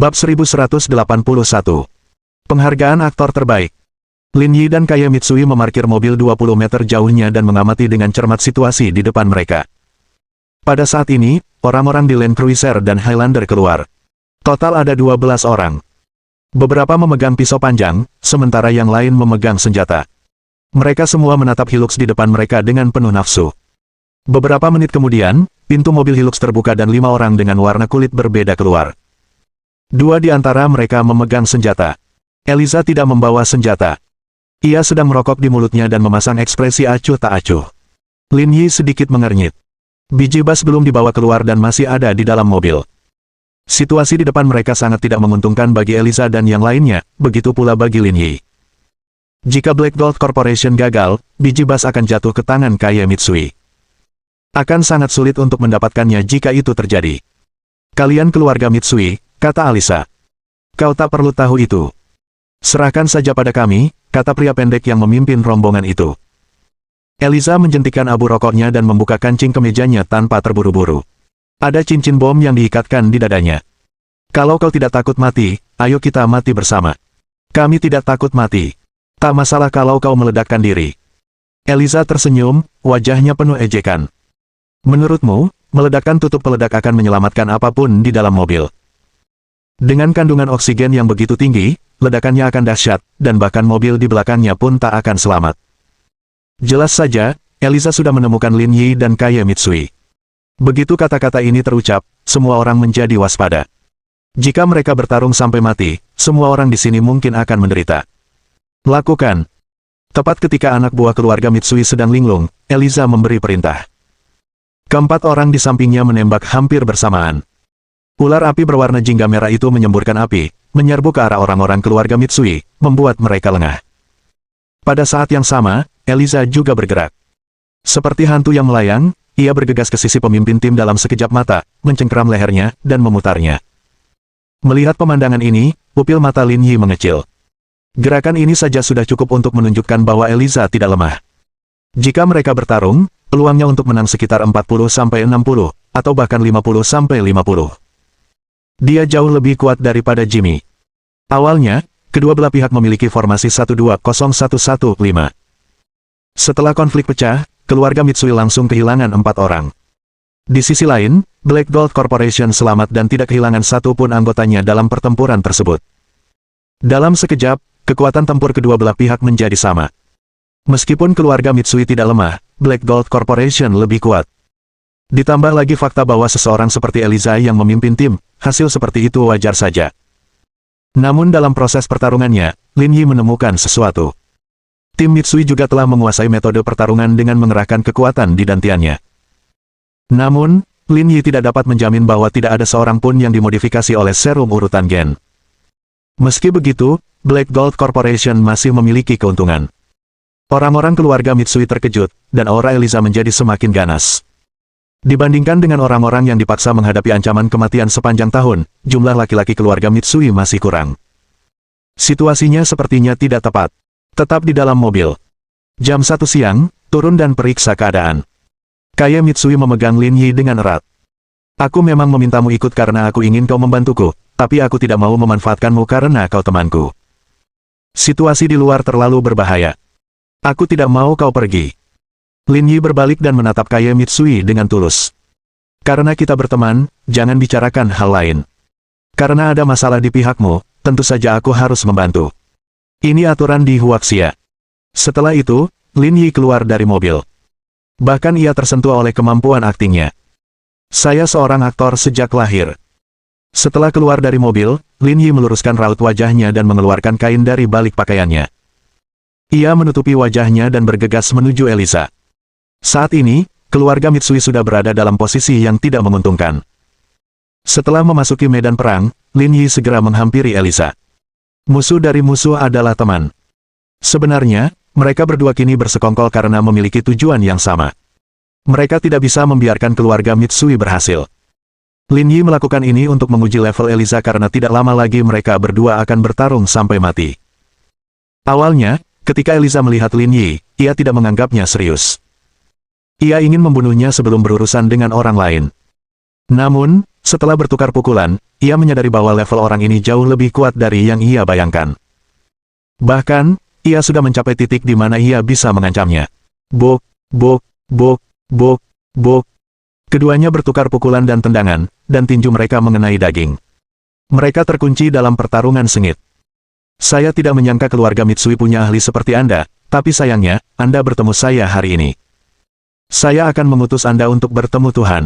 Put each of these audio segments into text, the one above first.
Bab 1181. Penghargaan aktor terbaik. Lin Yi dan Kaya Mitsui memarkir mobil 20 meter jauhnya dan mengamati dengan cermat situasi di depan mereka. Pada saat ini, orang-orang di Land Cruiser dan Highlander keluar. Total ada 12 orang. Beberapa memegang pisau panjang, sementara yang lain memegang senjata. Mereka semua menatap Hilux di depan mereka dengan penuh nafsu. Beberapa menit kemudian, pintu mobil Hilux terbuka dan 5 orang dengan warna kulit berbeda keluar. 2 di antara mereka memegang senjata. Eliza tidak membawa senjata. Ia sedang merokok di mulutnya dan memasang ekspresi acuh tak acuh. Lin Yi sedikit mengernyit. Biji bas belum dibawa keluar dan masih ada di dalam mobil. Situasi di depan mereka sangat tidak menguntungkan bagi Eliza dan yang lainnya, begitu pula bagi Lin Yi. Jika Black Gold Corporation gagal, biji bas akan jatuh ke tangan Kaya Mitsui. Akan sangat sulit untuk mendapatkannya jika itu terjadi. Kalian keluarga Mitsui, kata Alisa. Kau tak perlu tahu itu. Serahkan saja pada kami, kata pria pendek yang memimpin rombongan itu. Eliza menjentikan abu rokoknya dan membuka kancing kemejanya tanpa terburu-buru. Ada cincin bom yang diikatkan di dadanya. Kalau kau tidak takut mati, ayo kita mati bersama. Kami tidak takut mati. Tak masalah kalau kau meledakkan diri. Eliza tersenyum, wajahnya penuh ejekan. Menurutmu, meledakkan tutup peledak akan menyelamatkan apapun di dalam mobil? Dengan kandungan oksigen yang begitu tinggi, ledakannya akan dahsyat, dan bahkan mobil di belakangnya pun tak akan selamat. Jelas saja, Eliza sudah menemukan Lin Yi dan Kaya Mitsui. Begitu kata-kata ini terucap, semua orang menjadi waspada. Jika mereka bertarung sampai mati, semua orang di sini mungkin akan menderita. Lakukan. Tepat ketika anak buah keluarga Mitsui sedang linglung, Eliza memberi perintah. Keempat orang di sampingnya menembak hampir bersamaan. Ular api berwarna jingga merah itu menyemburkan api, menyerbu ke arah orang-orang keluarga Mitsui, membuat mereka lengah. Pada saat yang sama, Eliza juga bergerak. Seperti hantu yang melayang, ia bergegas ke sisi pemimpin tim dalam sekejap mata, mencengkeram lehernya, dan memutarnya. Melihat pemandangan ini, pupil mata Lin Yi mengecil. Gerakan ini saja sudah cukup untuk menunjukkan bahwa Eliza tidak lemah. Jika mereka bertarung, peluangnya untuk menang sekitar 40-60, atau bahkan 50-50. Dia jauh lebih kuat daripada Jimmy. Awalnya, kedua belah pihak memiliki formasi 1-2-0-1-1-5. Setelah konflik pecah, keluarga Mitsui langsung kehilangan 4 orang. Di sisi lain, Black Gold Corporation selamat dan tidak kehilangan satu pun anggotanya dalam pertempuran tersebut. Dalam sekejap, kekuatan tempur kedua belah pihak menjadi sama. Meskipun keluarga Mitsui tidak lemah, Black Gold Corporation lebih kuat. Ditambah lagi fakta bahwa seseorang seperti Eliza yang memimpin tim, hasil seperti itu wajar saja. Namun dalam proses pertarungannya, Lin Yi menemukan sesuatu. Tim Mitsui juga telah menguasai metode pertarungan dengan mengerahkan kekuatan di dantiannya. Namun, Lin Yi tidak dapat menjamin bahwa tidak ada seorang pun yang dimodifikasi oleh serum urutan gen. Meski begitu, Black Gold Corporation masih memiliki keuntungan. Orang-orang keluarga Mitsui terkejut, dan aura Eliza menjadi semakin ganas. Dibandingkan dengan orang-orang yang dipaksa menghadapi ancaman kematian sepanjang tahun, jumlah laki-laki keluarga Mitsui masih kurang. Situasinya sepertinya tidak tepat. Tetap di dalam mobil. Jam 1 siang, turun dan periksa keadaan. Kaya Mitsui memegang Lin Yi dengan erat. Aku memang memintamu ikut karena aku ingin kau membantuku, tapi aku tidak mau memanfaatkanmu karena kau temanku. Situasi di luar terlalu berbahaya. Aku tidak mau kau pergi. Lin Yi berbalik dan menatap Kaya Mitsui dengan tulus. Karena kita berteman, jangan bicarakan hal lain. Karena ada masalah di pihakmu, tentu saja aku harus membantu. Ini aturan di Huaxia. Setelah itu, Lin Yi keluar dari mobil. Bahkan ia tersentuh oleh kemampuan aktingnya. Saya seorang aktor sejak lahir. Setelah keluar dari mobil, Lin Yi meluruskan raut wajahnya dan mengeluarkan kain dari balik pakaiannya. Ia menutupi wajahnya dan bergegas menuju Eliza. Saat ini, keluarga Mitsui sudah berada dalam posisi yang tidak menguntungkan. Setelah memasuki medan perang, Lin Yi segera menghampiri Eliza. Musuh dari musuh adalah teman. Sebenarnya, mereka berdua kini bersekongkol karena memiliki tujuan yang sama. Mereka tidak bisa membiarkan keluarga Mitsui berhasil. Lin Yi melakukan ini untuk menguji level Eliza karena tidak lama lagi mereka berdua akan bertarung sampai mati. Awalnya, ketika Eliza melihat Lin Yi, ia tidak menganggapnya serius. Ia ingin membunuhnya sebelum berurusan dengan orang lain. Namun, Setelah bertukar pukulan, ia menyadari bahwa level orang ini jauh lebih kuat dari yang ia bayangkan. Bahkan, ia sudah mencapai titik di mana ia bisa mengancamnya. Bok, bok, bok, bok, bok. Keduanya bertukar pukulan dan tendangan, dan tinju mereka mengenai daging. Mereka terkunci dalam pertarungan sengit. Saya tidak menyangka keluarga Mitsui punya ahli seperti Anda, tapi sayangnya, Anda bertemu saya hari ini. Saya akan mengutus Anda untuk bertemu Tuhan.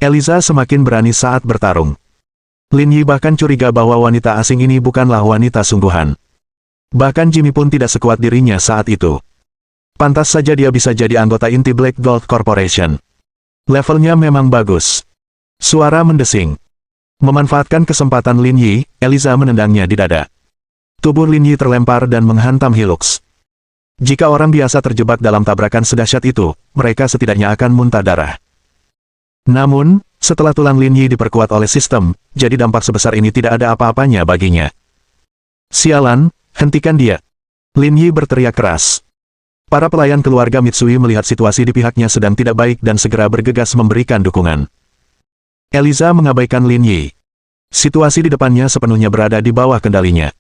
Eliza semakin berani saat bertarung. Lin Yi bahkan curiga bahwa wanita asing ini bukanlah wanita sungguhan. Bahkan Jimmy pun tidak sekuat dirinya saat itu. Pantas saja dia bisa jadi anggota inti Black Gold Corporation. Levelnya memang bagus. Suara mendesing. Memanfaatkan kesempatan Lin Yi, Eliza menendangnya di dada. Tubuh Lin Yi terlempar dan menghantam Hilux. Jika orang biasa terjebak dalam tabrakan sedahsyat itu, mereka setidaknya akan muntah darah. Namun, setelah tulang Lin Yi diperkuat oleh sistem, jadi dampak sebesar ini tidak ada apa-apanya baginya. Sialan, hentikan dia. Lin Yi berteriak keras. Para pelayan keluarga Mitsui melihat situasi di pihaknya sedang tidak baik dan segera bergegas memberikan dukungan. Eliza mengabaikan Lin Yi. Situasi di depannya sepenuhnya berada di bawah kendalinya.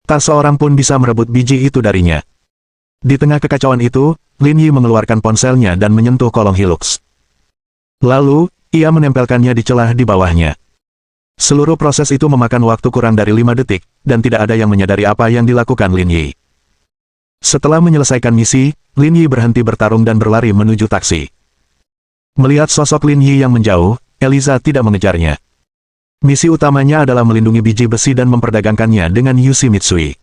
Tak seorang pun bisa merebut biji itu darinya. Di tengah kekacauan itu, Lin Yi mengeluarkan ponselnya dan menyentuh kolong Hilux. Lalu, ia menempelkannya di celah di bawahnya. Seluruh proses itu memakan waktu kurang dari 5 detik, dan tidak ada yang menyadari apa yang dilakukan Lin Yi. Setelah menyelesaikan misi, Lin Yi berhenti bertarung dan berlari menuju taksi. Melihat sosok Lin Yi yang menjauh, Eliza tidak mengejarnya. Misi utamanya adalah melindungi biji besi dan memperdagangkannya dengan Yushi Mitsui.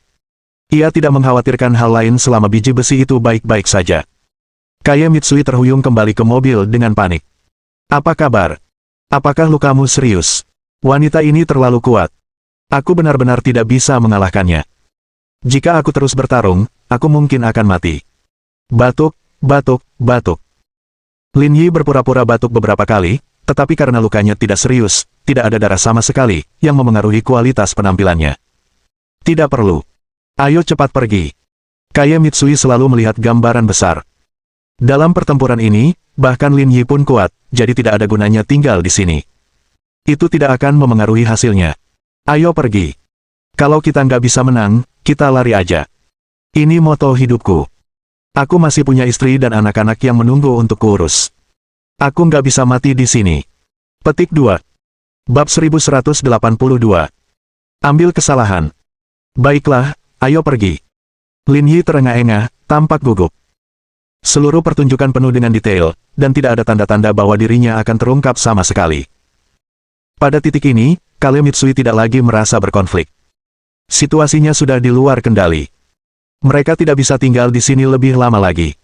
Ia tidak mengkhawatirkan hal lain selama biji besi itu baik-baik saja. Kaya Mitsui terhuyung kembali ke mobil dengan panik. Apa kabar? Apakah lukamu serius? Wanita ini terlalu kuat. Aku benar-benar tidak bisa mengalahkannya. Jika aku terus bertarung, aku mungkin akan mati. Batuk, batuk, batuk. Lin Yi berpura-pura batuk beberapa kali, tetapi karena lukanya tidak serius, tidak ada darah sama sekali, yang memengaruhi kualitas penampilannya. Tidak perlu. Ayo cepat pergi. Kaya Mitsui selalu melihat gambaran besar. Dalam pertempuran ini, bahkan Lin Yi pun kuat, jadi tidak ada gunanya tinggal di sini. Itu tidak akan memengaruhi hasilnya. Ayo pergi. Kalau kita nggak bisa menang, kita lari aja. Ini moto hidupku. Aku masih punya istri dan anak-anak yang menunggu untuk kuurus. Aku nggak bisa mati di sini. Petik 2. Bab 1182. Ambil kesalahan. Baiklah, ayo pergi. Lin Yi terengah-engah, tampak gugup. Seluruh pertunjukan penuh dengan detail, dan tidak ada tanda-tanda bahwa dirinya akan terungkap sama sekali. Pada titik ini, Kale Mitsui tidak lagi merasa berkonflik. Situasinya sudah di luar kendali. Mereka tidak bisa tinggal di sini lebih lama lagi.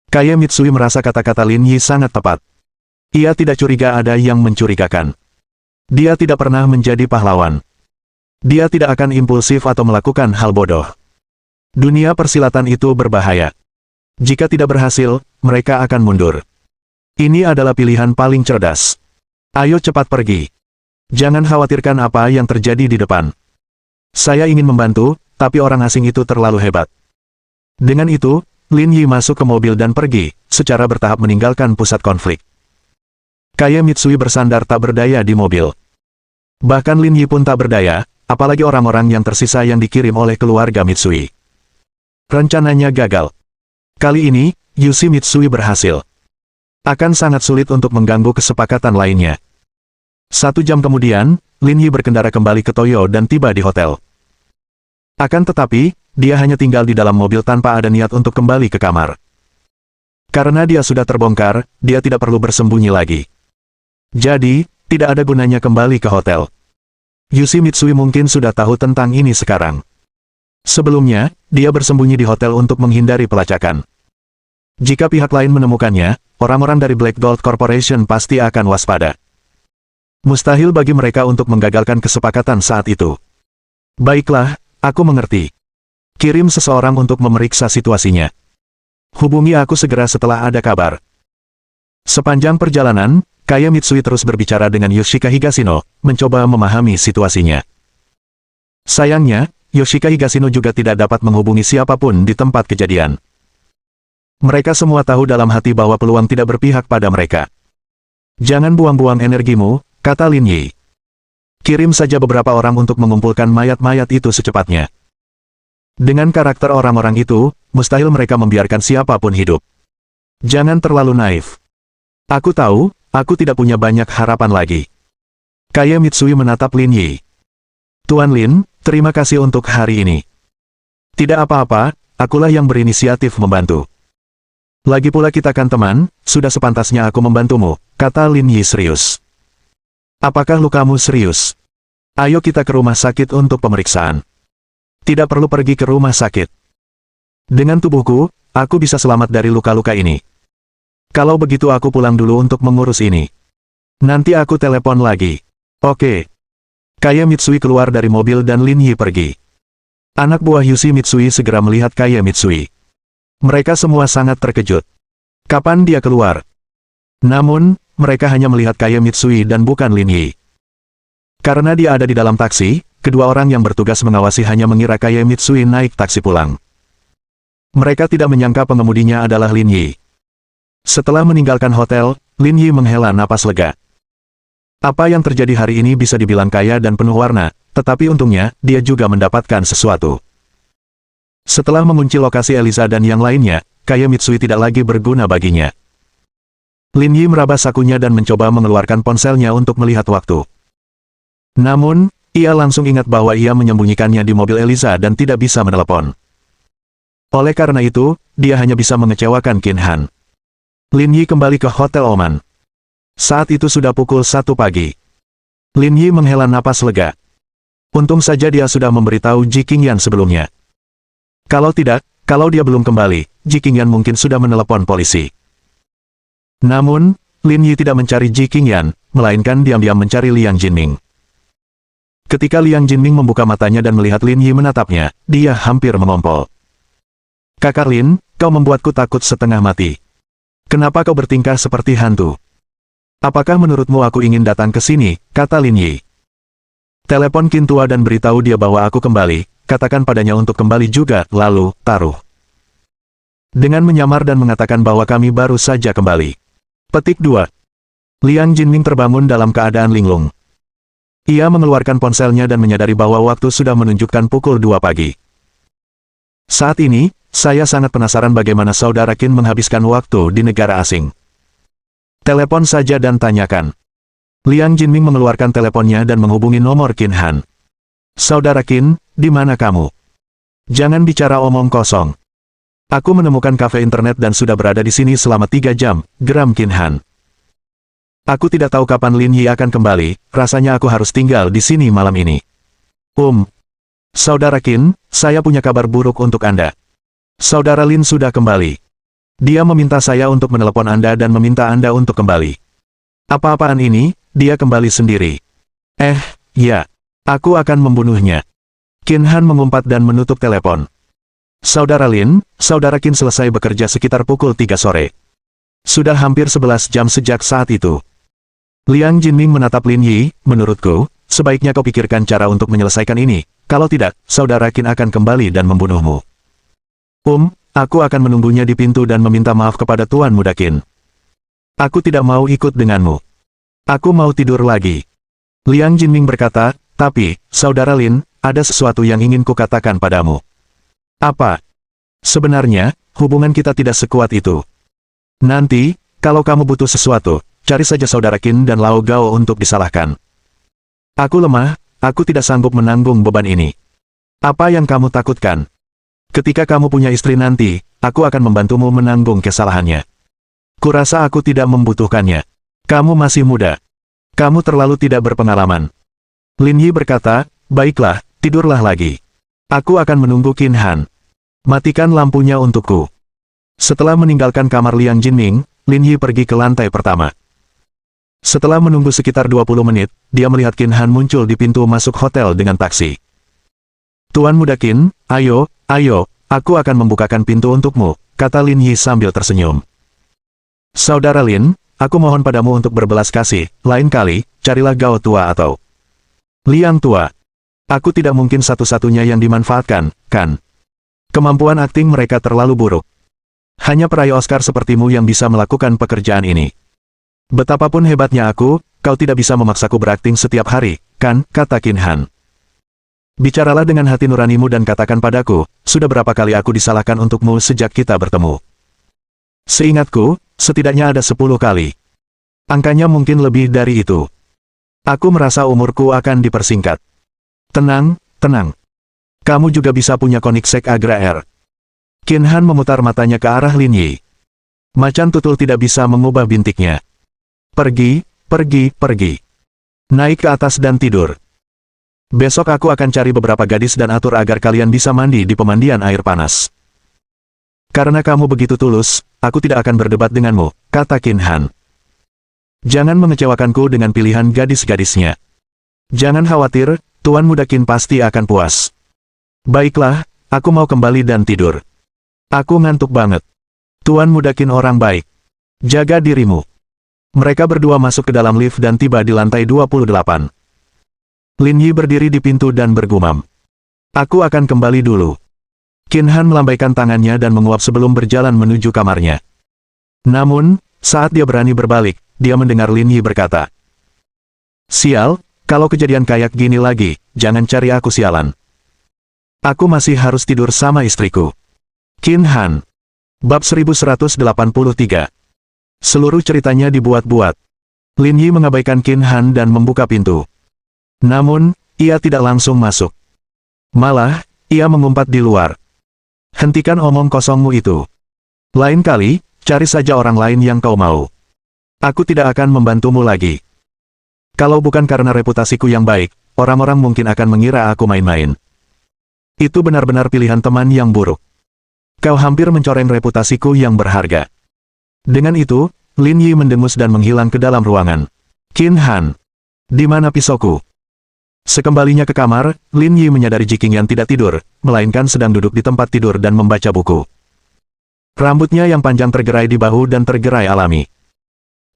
Kaya Mitsui merasa kata-kata Lin Yi sangat tepat. Ia tidak curiga ada yang mencurigakan. Dia tidak pernah menjadi pahlawan. Dia tidak akan impulsif atau melakukan hal bodoh. Dunia persilatan itu berbahaya. Jika tidak berhasil, mereka akan mundur. Ini adalah pilihan paling cerdas. Ayo cepat pergi. Jangan khawatirkan apa yang terjadi di depan. Saya ingin membantu, tapi orang asing itu terlalu hebat. Dengan itu, Lin Yi masuk ke mobil dan pergi, secara bertahap meninggalkan pusat konflik. Kaya Mitsui bersandar tak berdaya di mobil. Bahkan Lin Yi pun tak berdaya, apalagi orang-orang yang tersisa yang dikirim oleh keluarga Mitsui. Rencananya gagal. Kali ini, Yushi Mitsui berhasil. Akan sangat sulit untuk mengganggu kesepakatan lainnya. 1 jam kemudian, Lin Yi berkendara kembali ke Toyo dan tiba di hotel. Akan tetapi, dia hanya tinggal di dalam mobil tanpa ada niat untuk kembali ke kamar. Karena dia sudah terbongkar, dia tidak perlu bersembunyi lagi. Jadi, tidak ada gunanya kembali ke hotel. Yushi Mitsui mungkin sudah tahu tentang ini sekarang. Sebelumnya, dia bersembunyi di hotel untuk menghindari pelacakan. Jika pihak lain menemukannya, orang-orang dari Black Gold Corporation pasti akan waspada. Mustahil bagi mereka untuk menggagalkan kesepakatan saat itu. Baiklah, aku mengerti. Kirim seseorang untuk memeriksa situasinya. Hubungi aku segera setelah ada kabar. Sepanjang perjalanan, Kaya Mitsui terus berbicara dengan Yoshika Higashino, mencoba memahami situasinya. Sayangnya, Yoshika Higashino juga tidak dapat menghubungi siapapun di tempat kejadian. Mereka semua tahu dalam hati bahwa peluang tidak berpihak pada mereka. Jangan buang-buang energimu, kata Lin Yi. Kirim saja beberapa orang untuk mengumpulkan mayat-mayat itu secepatnya. Dengan karakter orang-orang itu, mustahil mereka membiarkan siapapun hidup. Jangan terlalu naif. Aku tahu, aku tidak punya banyak harapan lagi. Kaye Mitsui menatap Lin Yi. Tuan Lin, terima kasih untuk hari ini. Tidak apa-apa, akulah yang berinisiatif membantu. Lagi pula kita kan teman, sudah sepantasnya aku membantumu, kata Lin Yi serius. Apakah lukamu serius? Ayo kita ke rumah sakit untuk pemeriksaan. Tidak perlu pergi ke rumah sakit. Dengan tubuhku, aku bisa selamat dari luka-luka ini. Kalau begitu aku pulang dulu untuk mengurus ini. Nanti aku telepon lagi. Oke. Kaye Mitsui keluar dari mobil dan Lin Yi pergi. Anak buah Yushi Mitsui segera melihat Kaye Mitsui. Mereka semua sangat terkejut. Kapan dia keluar? Namun, mereka hanya melihat Kaye Mitsui dan bukan Lin Yi. Karena dia ada di dalam taksi, kedua orang yang bertugas mengawasi hanya mengira Kaye Mitsui naik taksi pulang. Mereka tidak menyangka pengemudinya adalah Lin Yi. Setelah meninggalkan hotel, Lin Yi menghela napas lega. Apa yang terjadi hari ini bisa dibilang kaya dan penuh warna, tetapi untungnya, dia juga mendapatkan sesuatu. Setelah mengunci lokasi Eliza dan yang lainnya, Kaye Mitsui tidak lagi berguna baginya. Lin Yi meraba sakunya dan mencoba mengeluarkan ponselnya untuk melihat waktu. Namun, ia langsung ingat bahwa ia menyembunyikannya di mobil Eliza dan tidak bisa menelepon. Oleh karena itu, dia hanya bisa mengecewakan Qin Han. Lin Yi kembali ke Hotel Oman. Saat itu sudah pukul 1 pagi. Lin Yi menghela napas lega. Untung saja dia sudah memberitahu Ji Qingyan sebelumnya. Kalau tidak, kalau dia belum kembali, Ji Qingyan mungkin sudah menelepon polisi. Namun, Lin Yi tidak mencari Ji Qingyan, melainkan diam-diam mencari Liang Jinming. Ketika Liang Jinming membuka matanya dan melihat Lin Yi menatapnya, dia hampir mengompol. Kakak Lin, kau membuatku takut setengah mati. Kenapa kau bertingkah seperti hantu? Apakah menurutmu aku ingin datang ke sini, kata Lin Yi. Telepon Qin Tua dan beritahu dia bahwa aku kembali, katakan padanya untuk kembali juga, lalu, taruh. Dengan menyamar dan mengatakan bahwa kami baru saja kembali. Petik 2. Liang Jinming terbangun dalam keadaan linglung. Ia mengeluarkan ponselnya dan menyadari bahwa waktu sudah menunjukkan pukul 2 pagi. Saat ini, saya sangat penasaran bagaimana saudara Qin menghabiskan waktu di negara asing. Telepon saja dan tanyakan. Liang Jinming mengeluarkan teleponnya dan menghubungi nomor Qin Han. Saudara Qin, di mana kamu? Jangan bicara omong kosong. Aku menemukan kafe internet dan sudah berada di sini selama 3 jam, geram Qin Han. Aku tidak tahu kapan Lin Yi akan kembali, rasanya aku harus tinggal di sini malam ini. Saudara Qin, saya punya kabar buruk untuk Anda. Saudara Lin sudah kembali. Dia meminta saya untuk menelepon Anda dan meminta Anda untuk kembali. Apa-apaan ini, dia kembali sendiri. Ya. Aku akan membunuhnya. Qin Han mengumpat dan menutup telepon. Saudara Lin, saudara Qin selesai bekerja sekitar pukul 3 sore. Sudah hampir 11 jam sejak saat itu. Liang Jinming menatap Lin Yi, menurutku, sebaiknya kau pikirkan cara untuk menyelesaikan ini. Kalau tidak, saudara Qin akan kembali dan membunuhmu. Aku akan menunggunya di pintu dan meminta maaf kepada Tuan Muda Qin. Aku tidak mau ikut denganmu. Aku mau tidur lagi. Liang Jinming berkata, tapi, saudara Lin, ada sesuatu yang ingin kukatakan padamu. Apa? Sebenarnya, hubungan kita tidak sekuat itu. Nanti, kalau kamu butuh sesuatu, cari saja saudara Qin dan Lao Gao untuk disalahkan. Aku lemah, aku tidak sanggup menanggung beban ini. Apa yang kamu takutkan? Ketika kamu punya istri nanti, aku akan membantumu menanggung kesalahannya. Kurasa aku tidak membutuhkannya. Kamu masih muda. Kamu terlalu tidak berpengalaman. Lin Yi berkata, baiklah, tidurlah lagi. Aku akan menunggu Qin Han. Matikan lampunya untukku. Setelah meninggalkan kamar Liang Jinming, Lin Yi pergi ke lantai pertama. Setelah menunggu sekitar 20 menit, dia melihat Qin Han muncul di pintu masuk hotel dengan taksi. Tuan Muda Qin, ayo, aku akan membukakan pintu untukmu, kata Lin Yi sambil tersenyum. Saudara Lin, aku mohon padamu untuk berbelas kasih, lain kali, carilah Gao tua atau Liang tua. Aku tidak mungkin satu-satunya yang dimanfaatkan, kan? Kemampuan akting mereka terlalu buruk. Hanya peraih Oscar sepertimu yang bisa melakukan pekerjaan ini. Betapapun hebatnya aku, kau tidak bisa memaksaku berakting setiap hari, kan, kata Qin Han. Bicaralah dengan hati nuranimu dan katakan padaku, sudah berapa kali aku disalahkan untukmu sejak kita bertemu. Seingatku, setidaknya ada 10 kali. Angkanya mungkin lebih dari itu. Aku merasa umurku akan dipersingkat. Tenang, tenang. Kamu juga bisa punya Koenigsegg Agraer. Qin Han memutar matanya ke arah Lin Yi. Macan tutul tidak bisa mengubah bintiknya. Pergi, pergi, pergi. Naik ke atas dan tidur. Besok aku akan cari beberapa gadis dan atur agar kalian bisa mandi di pemandian air panas. Karena kamu begitu tulus, aku tidak akan berdebat denganmu, kata Qin Han. Jangan mengecewakanku dengan pilihan gadis-gadisnya. Jangan khawatir, Tuan Muda Qin pasti akan puas. Baiklah, aku mau kembali dan tidur. Aku ngantuk banget. Tuan Muda Qin orang baik. Jaga dirimu. Mereka berdua masuk ke dalam lift dan tiba di lantai 28. Lin Yi berdiri di pintu dan bergumam. Aku akan kembali dulu. Qin Han melambaikan tangannya dan menguap sebelum berjalan menuju kamarnya. Namun, saat dia berani berbalik, dia mendengar Lin Yi berkata, "Sial, kalau kejadian kayak gini lagi, jangan cari aku sialan. Aku masih harus tidur sama istriku." Qin Han. Bab 1183. Seluruh ceritanya dibuat-buat. Lin Yi mengabaikan Qin Han dan membuka pintu. Namun, ia tidak langsung masuk. Malah, ia mengumpat di luar. Hentikan omong kosongmu itu. Lain kali, cari saja orang lain yang kau mau. Aku tidak akan membantumu lagi. Kalau bukan karena reputasiku yang baik, orang-orang mungkin akan mengira aku main-main. Itu benar-benar pilihan teman yang buruk. Kau hampir mencoreng reputasiku yang berharga. Dengan itu, Lin Yi mendengus dan menghilang ke dalam ruangan. Qin Han. Di mana pisauku? Sekembalinya ke kamar, Lin Yi menyadari Ji Qingyan tidak tidur, melainkan sedang duduk di tempat tidur dan membaca buku. Rambutnya yang panjang tergerai di bahu dan tergerai alami.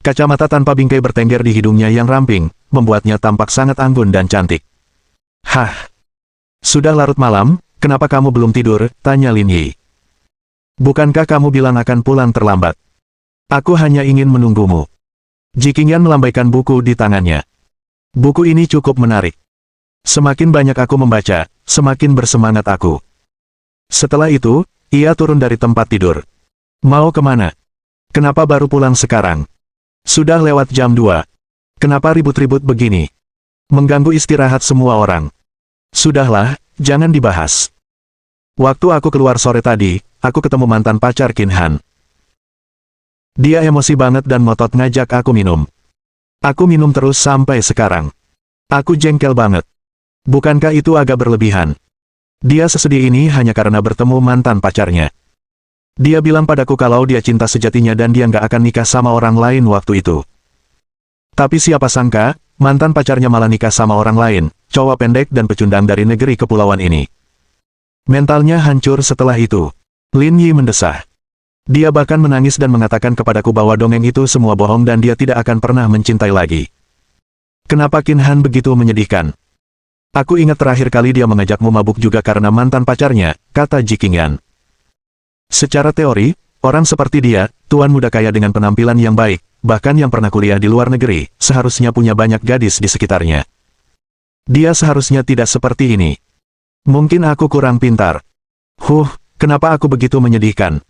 Kacamata tanpa bingkai bertengger di hidungnya yang ramping, membuatnya tampak sangat anggun dan cantik. Hah? Sudah larut malam, kenapa kamu belum tidur? Tanya Lin Yi. Bukankah kamu bilang akan pulang terlambat? Aku hanya ingin menunggumu. Ji Qingyan melambaikan buku di tangannya. Buku ini cukup menarik. Semakin banyak aku membaca, semakin bersemangat aku. Setelah itu, ia turun dari tempat tidur. Mau kemana? Kenapa baru pulang sekarang? Sudah lewat jam 2. Kenapa ribut-ribut begini? Mengganggu istirahat semua orang. Sudahlah, jangan dibahas. Waktu aku keluar sore tadi, aku ketemu mantan pacar Qin Han. Dia emosi banget dan ngotot ngajak aku minum. Aku minum terus sampai sekarang. Aku jengkel banget. Bukankah itu agak berlebihan? Dia sesedih ini hanya karena bertemu mantan pacarnya. Dia bilang padaku kalau dia cinta sejatinya dan dia nggak akan nikah sama orang lain waktu itu. Tapi siapa sangka, mantan pacarnya malah nikah sama orang lain, cowok pendek dan pecundang dari negeri kepulauan ini. Mentalnya hancur setelah itu. Lin Yi mendesah. Dia bahkan menangis dan mengatakan kepadaku bahwa dongeng itu semua bohong dan dia tidak akan pernah mencintai lagi. Kenapa Qin Han begitu menyedihkan? Aku ingat terakhir kali dia mengajakmu mabuk juga karena mantan pacarnya, kata Ji Qingyan. Secara teori, orang seperti dia, tuan muda kaya dengan penampilan yang baik, bahkan yang pernah kuliah di luar negeri, seharusnya punya banyak gadis di sekitarnya. Dia seharusnya tidak seperti ini. Mungkin aku kurang pintar. Kenapa aku begitu menyedihkan?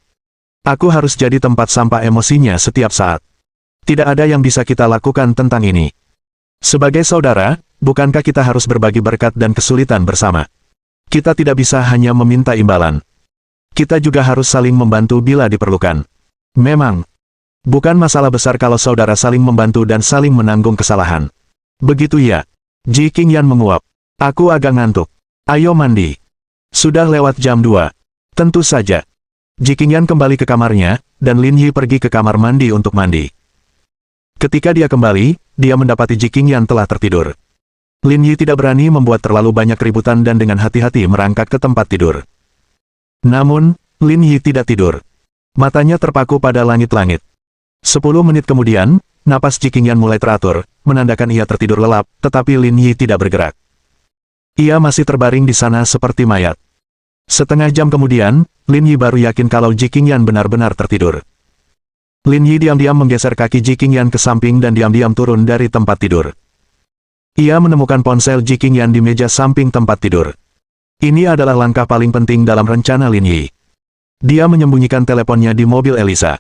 Aku harus jadi tempat sampah emosinya setiap saat. Tidak ada yang bisa kita lakukan tentang ini. Sebagai saudara, bukankah kita harus berbagi berkat dan kesulitan bersama? Kita tidak bisa hanya meminta imbalan. Kita juga harus saling membantu bila diperlukan. Memang, bukan masalah besar kalau saudara saling membantu dan saling menanggung kesalahan. Begitu ya? Ji Qingyan menguap. Aku agak ngantuk. Ayo mandi. Sudah lewat jam 2. Tentu saja. Ji Qingyan kembali ke kamarnya, dan Lin Yi pergi ke kamar mandi untuk mandi. Ketika dia kembali, dia mendapati Ji Qingyan telah tertidur. Lin Yi tidak berani membuat terlalu banyak keributan dan dengan hati-hati merangkak ke tempat tidur. Namun, Lin Yi tidak tidur. Matanya terpaku pada langit-langit. 10 menit kemudian, napas Ji Qingyan mulai teratur, menandakan ia tertidur lelap, tetapi Lin Yi tidak bergerak. Ia masih terbaring di sana seperti mayat. Setengah jam kemudian, Lin Yi baru yakin kalau Ji Qingyan benar-benar tertidur. Lin Yi diam-diam menggeser kaki Ji Qingyan ke samping dan diam-diam turun dari tempat tidur. Ia menemukan ponsel Ji Qingyan di meja samping tempat tidur. Ini adalah langkah paling penting dalam rencana Lin Yi. Dia menyembunyikan teleponnya di mobil Elisa.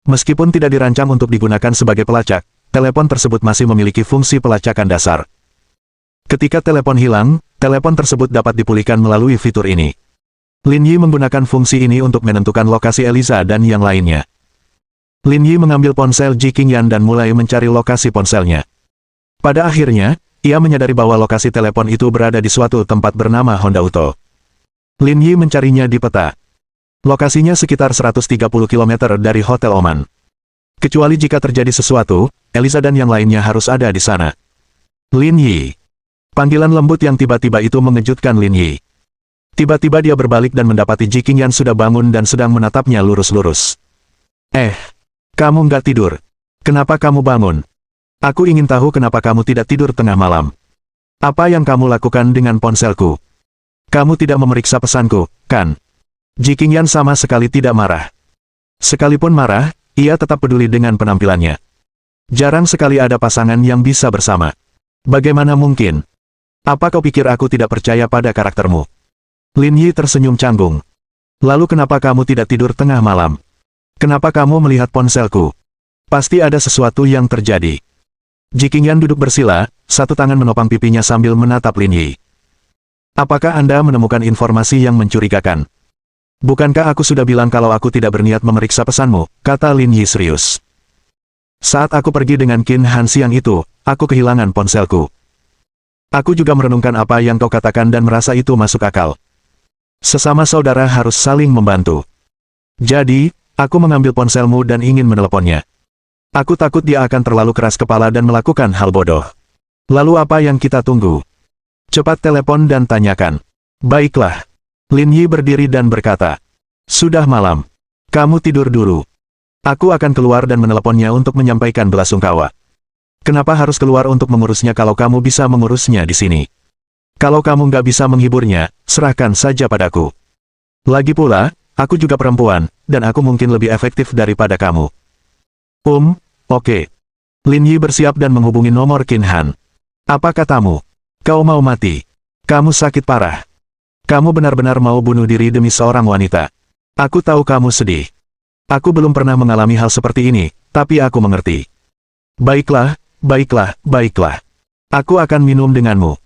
Meskipun tidak dirancang untuk digunakan sebagai pelacak, telepon tersebut masih memiliki fungsi pelacakan dasar. Ketika telepon hilang, telepon tersebut dapat dipulihkan melalui fitur ini. Lin Yi menggunakan fungsi ini untuk menentukan lokasi Elisa dan yang lainnya. Lin Yi mengambil ponsel Ji Qingyan dan mulai mencari lokasi ponselnya. Pada akhirnya, ia menyadari bahwa lokasi telepon itu berada di suatu tempat bernama Honda Auto. Lin Yi mencarinya di peta. Lokasinya sekitar 130 km dari Hotel Oman. Kecuali jika terjadi sesuatu, Elisa dan yang lainnya harus ada di sana. Lin Yi. Panggilan lembut yang tiba-tiba itu mengejutkan Lin Yi. Tiba-tiba dia berbalik dan mendapati Ji Qingyan sudah bangun dan sedang menatapnya lurus-lurus. Kamu nggak tidur. Kenapa kamu bangun? Aku ingin tahu kenapa kamu tidak tidur tengah malam. Apa yang kamu lakukan dengan ponselku? Kamu tidak memeriksa pesanku, kan? Ji Qingyan sama sekali tidak marah. Sekalipun marah, ia tetap peduli dengan penampilannya. Jarang sekali ada pasangan yang bisa bersama. Bagaimana mungkin? Apa kau pikir aku tidak percaya pada karaktermu? Lin Yi tersenyum canggung. Lalu kenapa kamu tidak tidur tengah malam? Kenapa kamu melihat ponselku? Pasti ada sesuatu yang terjadi. Ji Qingyan duduk bersila, satu tangan menopang pipinya sambil menatap Lin Yi. Apakah Anda menemukan informasi yang mencurigakan? Bukankah aku sudah bilang kalau aku tidak berniat memeriksa pesanmu, kata Lin Yi serius. Saat aku pergi dengan Qin Han siang itu, aku kehilangan ponselku. Aku juga merenungkan apa yang kau katakan dan merasa itu masuk akal. Sesama saudara harus saling membantu. Jadi, aku mengambil ponselmu dan ingin meneleponnya. Aku takut dia akan terlalu keras kepala dan melakukan hal bodoh. Lalu apa yang kita tunggu? Cepat telepon dan tanyakan. Baiklah. Lin Yi berdiri dan berkata. Sudah malam. Kamu tidur dulu. Aku akan keluar dan meneleponnya untuk menyampaikan belasungkawa. Kenapa harus keluar untuk mengurusnya kalau kamu bisa mengurusnya di sini? Kalau kamu nggak bisa menghiburnya, serahkan saja padaku. Lagi pula, aku juga perempuan, dan aku mungkin lebih efektif daripada kamu. Oke. Lin Yi bersiap dan menghubungi nomor Qin Han. Apa katamu? Kau mau mati? Kamu sakit parah. Kamu benar-benar mau bunuh diri demi seorang wanita. Aku tahu kamu sedih. Aku belum pernah mengalami hal seperti ini, tapi aku mengerti. Baiklah, baiklah. Aku akan minum denganmu.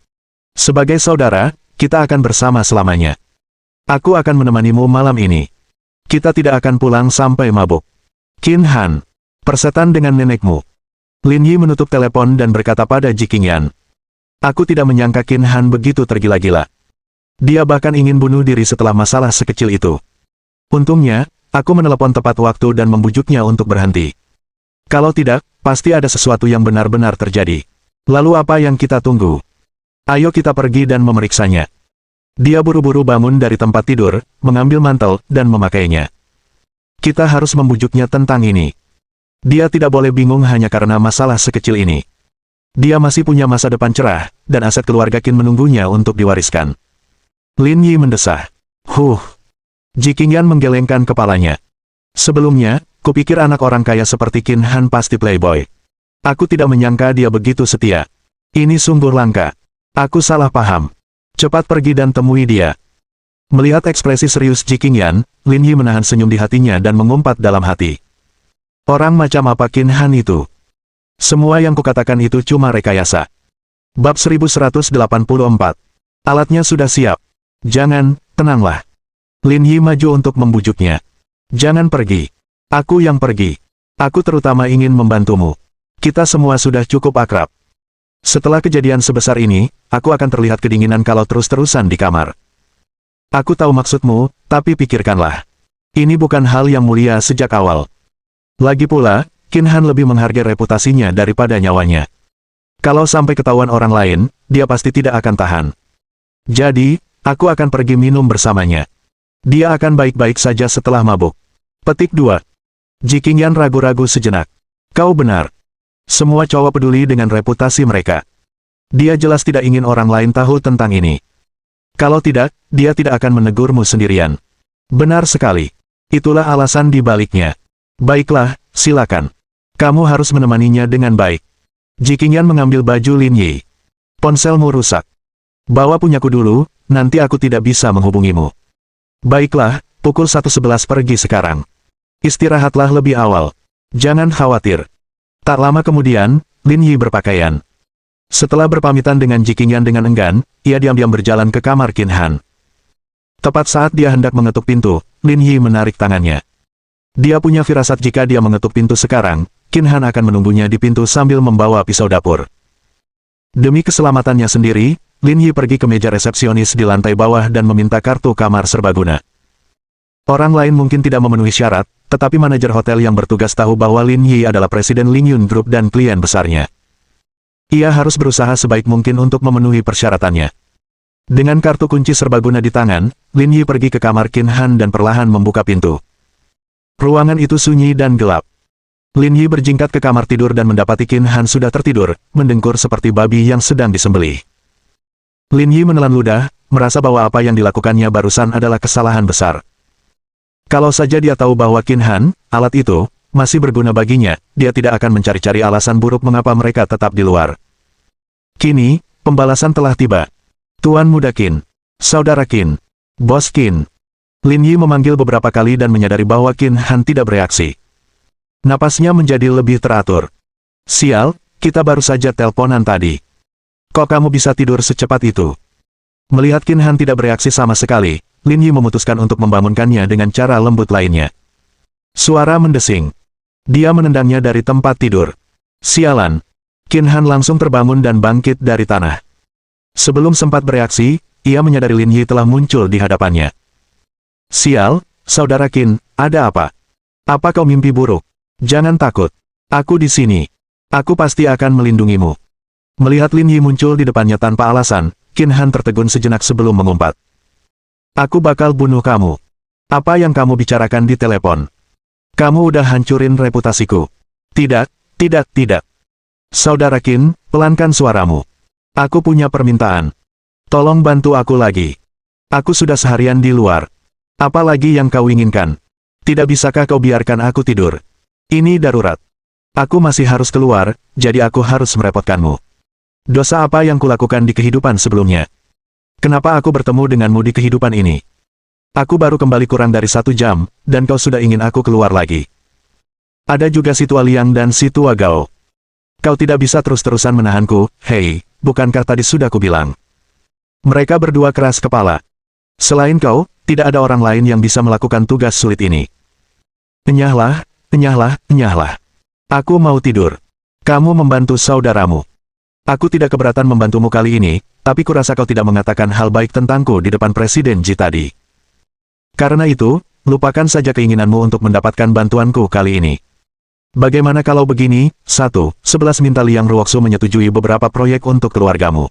Sebagai saudara, kita akan bersama selamanya. Aku akan menemanimu malam ini. Kita tidak akan pulang sampai mabuk. Qin Han, persetan dengan nenekmu. Lin Yi menutup telepon dan berkata pada Ji Qingyan. Aku tidak menyangka Qin Han begitu tergila-gila. Dia bahkan ingin bunuh diri setelah masalah sekecil itu. Untungnya, aku menelepon tepat waktu dan membujuknya untuk berhenti. Kalau tidak, pasti ada sesuatu yang benar-benar terjadi. Lalu apa yang kita tunggu? Ayo kita pergi dan memeriksanya. Dia buru-buru bangun dari tempat tidur, mengambil mantel, dan memakainya. Kita harus membujuknya tentang ini. Dia tidak boleh bingung hanya karena masalah sekecil ini. Dia masih punya masa depan cerah, dan aset keluarga Qin menunggunya untuk diwariskan. Lin Yi mendesah. Ji Qingyan menggelengkan kepalanya. Sebelumnya, kupikir anak orang kaya seperti Qin Han pasti playboy. Aku tidak menyangka dia begitu setia. Ini sungguh langka. Aku salah paham. Cepat pergi dan temui dia. Melihat ekspresi serius Ji Qingyan, Lin Yi menahan senyum di hatinya dan mengumpat dalam hati. Orang macam apa Qin Han itu? Semua yang kukatakan itu cuma rekayasa. Bab 1184. Alatnya sudah siap. Jangan, tenanglah. Lin Yi maju untuk membujuknya. Jangan pergi. Aku yang pergi. Aku terutama ingin membantumu. Kita semua sudah cukup akrab. Setelah kejadian sebesar ini, aku akan terlihat kedinginan kalau terus-terusan di kamar. Aku tahu maksudmu, tapi pikirkanlah. Ini bukan hal yang mulia sejak awal. Lagi pula, Qin Han lebih menghargai reputasinya daripada nyawanya. Kalau sampai ketahuan orang lain, dia pasti tidak akan tahan. Jadi, aku akan pergi minum bersamanya. Dia akan baik-baik saja setelah mabuk. Petik 2. Ji Qingyan ragu-ragu sejenak. Kau benar. Semua cowok peduli dengan reputasi mereka. Dia jelas tidak ingin orang lain tahu tentang ini. Kalau tidak, dia tidak akan menegurmu sendirian. Benar sekali. Itulah alasan di baliknya. Baiklah, silakan. Kamu harus menemaninya dengan baik. Jikinyan mengambil baju Lin Yi. Ponselmu rusak. Bawa punyaku dulu, nanti aku tidak bisa menghubungimu. Baiklah, pukul 1.11 pergi sekarang. Istirahatlah lebih awal. Jangan khawatir. Tak lama kemudian, Lin Yi berpakaian. Setelah berpamitan dengan Jikinyan dengan enggan, ia diam-diam berjalan ke kamar Qin Han. Tepat saat dia hendak mengetuk pintu, Lin Yi menarik tangannya. Dia punya firasat jika dia mengetuk pintu sekarang, Qin Han akan menunggunya di pintu sambil membawa pisau dapur. Demi keselamatannya sendiri, Lin Yi pergi ke meja resepsionis di lantai bawah dan meminta kartu kamar serbaguna. Orang lain mungkin tidak memenuhi syarat, tetapi manajer hotel yang bertugas tahu bahwa Lin Yi adalah presiden Lingyun Group dan klien besarnya. Ia harus berusaha sebaik mungkin untuk memenuhi persyaratannya. Dengan kartu kunci serbaguna di tangan, Lin Yi pergi ke kamar Qin Han dan perlahan membuka pintu. Ruangan itu sunyi dan gelap. Lin Yi berjingkat ke kamar tidur dan mendapati Qin Han sudah tertidur, mendengkur seperti babi yang sedang disembelih. Lin Yi menelan ludah, merasa bahwa apa yang dilakukannya barusan adalah kesalahan besar. Kalau saja dia tahu bahwa Qin Han, alat itu, masih berguna baginya, dia tidak akan mencari-cari alasan buruk mengapa mereka tetap di luar. Kini, pembalasan telah tiba. Tuan Muda Qin, Saudara Qin, Bos Qin. Lin Yi memanggil beberapa kali dan menyadari bahwa Qin Han tidak bereaksi. Napasnya menjadi lebih teratur. Sial, kita baru saja teleponan tadi. Kok kamu bisa tidur secepat itu? Melihat Qin Han tidak bereaksi sama sekali, Lin Yi memutuskan untuk membangunkannya dengan cara lembut lainnya. Suara mendesing. Dia menendangnya dari tempat tidur. Sialan. Qin Han langsung terbangun dan bangkit dari tanah. Sebelum sempat bereaksi, ia menyadari Lin Yi telah muncul di hadapannya. Sial, Saudara Qin, ada apa? Apa kau mimpi buruk? Jangan takut. Aku di sini. Aku pasti akan melindungimu. Melihat Lin Yi muncul di depannya tanpa alasan, Qin Han tertegun sejenak sebelum mengumpat. Aku bakal bunuh kamu. Apa yang kamu bicarakan di telepon? Kamu udah hancurin reputasiku. Tidak, tidak. Saudara Qin, pelankan suaramu. Aku punya permintaan. Tolong bantu aku lagi. Aku sudah seharian di luar. Apa lagi yang kau inginkan? Tidak bisakah kau biarkan aku tidur? Ini darurat. Aku masih harus keluar, jadi aku harus merepotkanmu. Dosa apa yang kulakukan di kehidupan sebelumnya? Kenapa aku bertemu denganmu di kehidupan ini? Aku baru kembali kurang dari 1 jam, dan kau sudah ingin aku keluar lagi. Ada juga si Tua Liang dan si Tua Gao. Kau tidak bisa terus-terusan menahanku, hei, bukankah tadi sudah kubilang? Mereka berdua keras kepala. Selain kau, tidak ada orang lain yang bisa melakukan tugas sulit ini. Enyahlah. Aku mau tidur. Kamu membantu saudaramu. Aku tidak keberatan membantumu kali ini, tapi kurasa kau tidak mengatakan hal baik tentangku di depan Presiden Ji tadi. Karena itu, lupakan saja keinginanmu untuk mendapatkan bantuanku kali ini. Bagaimana kalau begini? 11 minta Liang Ruoksu menyetujui beberapa proyek untuk keluargamu.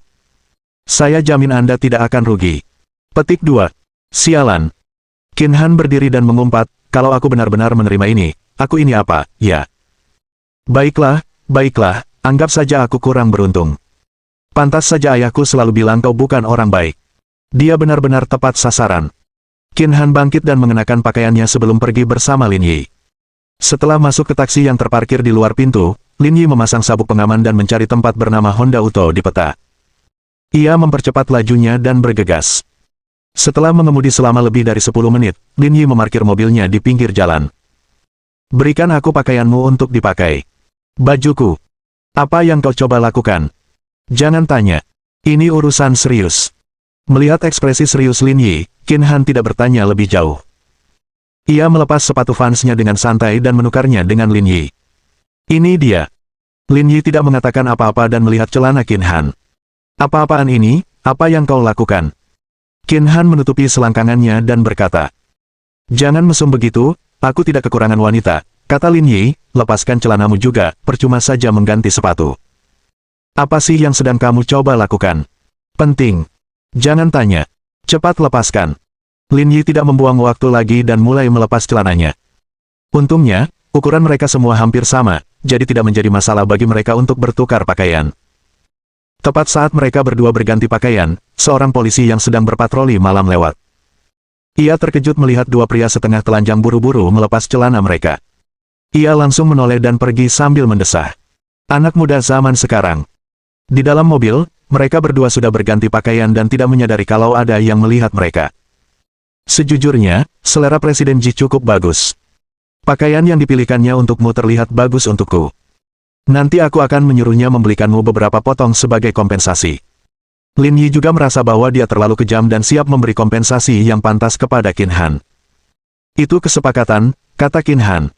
Saya jamin Anda tidak akan rugi. Petik 2. Sialan. Qin Han berdiri dan mengumpat, kalau aku benar-benar menerima ini, aku ini apa, ya? Baiklah, anggap saja aku kurang beruntung. Pantas saja ayahku selalu bilang kau bukan orang baik. Dia benar-benar tepat sasaran. Qin Han bangkit dan mengenakan pakaiannya sebelum pergi bersama Lin Yi. Setelah masuk ke taksi yang terparkir di luar pintu, Lin Yi memasang sabuk pengaman dan mencari tempat bernama Honda Uto di peta. Ia mempercepat lajunya dan bergegas. Setelah mengemudi selama lebih dari 10 menit, Lin Yi memarkir mobilnya di pinggir jalan. Berikan aku pakaianmu untuk dipakai. Bajuku. Apa yang kau coba lakukan? Jangan tanya. Ini urusan serius. Melihat ekspresi serius Lin Yi, Qin Han tidak bertanya lebih jauh. Ia melepas sepatu fansnya dengan santai dan menukarnya dengan Lin Yi. Ini dia. Lin Yi tidak mengatakan apa-apa dan melihat celana Qin Han. Apa-apaan ini? Apa yang kau lakukan? Qin Han menutupi selangkangannya dan berkata, Jangan mesum begitu, aku tidak kekurangan wanita, kata Lin Yi, lepaskan celanamu juga, percuma saja mengganti sepatu. Apa sih yang sedang kamu coba lakukan? Penting. Jangan tanya. Cepat lepaskan. Lin Yi tidak membuang waktu lagi dan mulai melepas celananya. Untungnya, ukuran mereka semua hampir sama, jadi tidak menjadi masalah bagi mereka untuk bertukar pakaian. Tepat saat mereka berdua berganti pakaian, seorang polisi yang sedang berpatroli malam lewat. Ia terkejut melihat dua pria setengah telanjang buru-buru melepas celana mereka. Ia langsung menoleh dan pergi sambil mendesah. Anak muda zaman sekarang. Di dalam mobil, mereka berdua sudah berganti pakaian dan tidak menyadari kalau ada yang melihat mereka. Sejujurnya, selera Presiden Ji cukup bagus. Pakaian yang dipilihkannya untukmu terlihat bagus untukku. Nanti aku akan menyuruhnya membelikanmu beberapa potong sebagai kompensasi. Lin Yi juga merasa bahwa dia terlalu kejam dan siap memberi kompensasi yang pantas kepada Qin Han. Itu kesepakatan, kata Qin Han.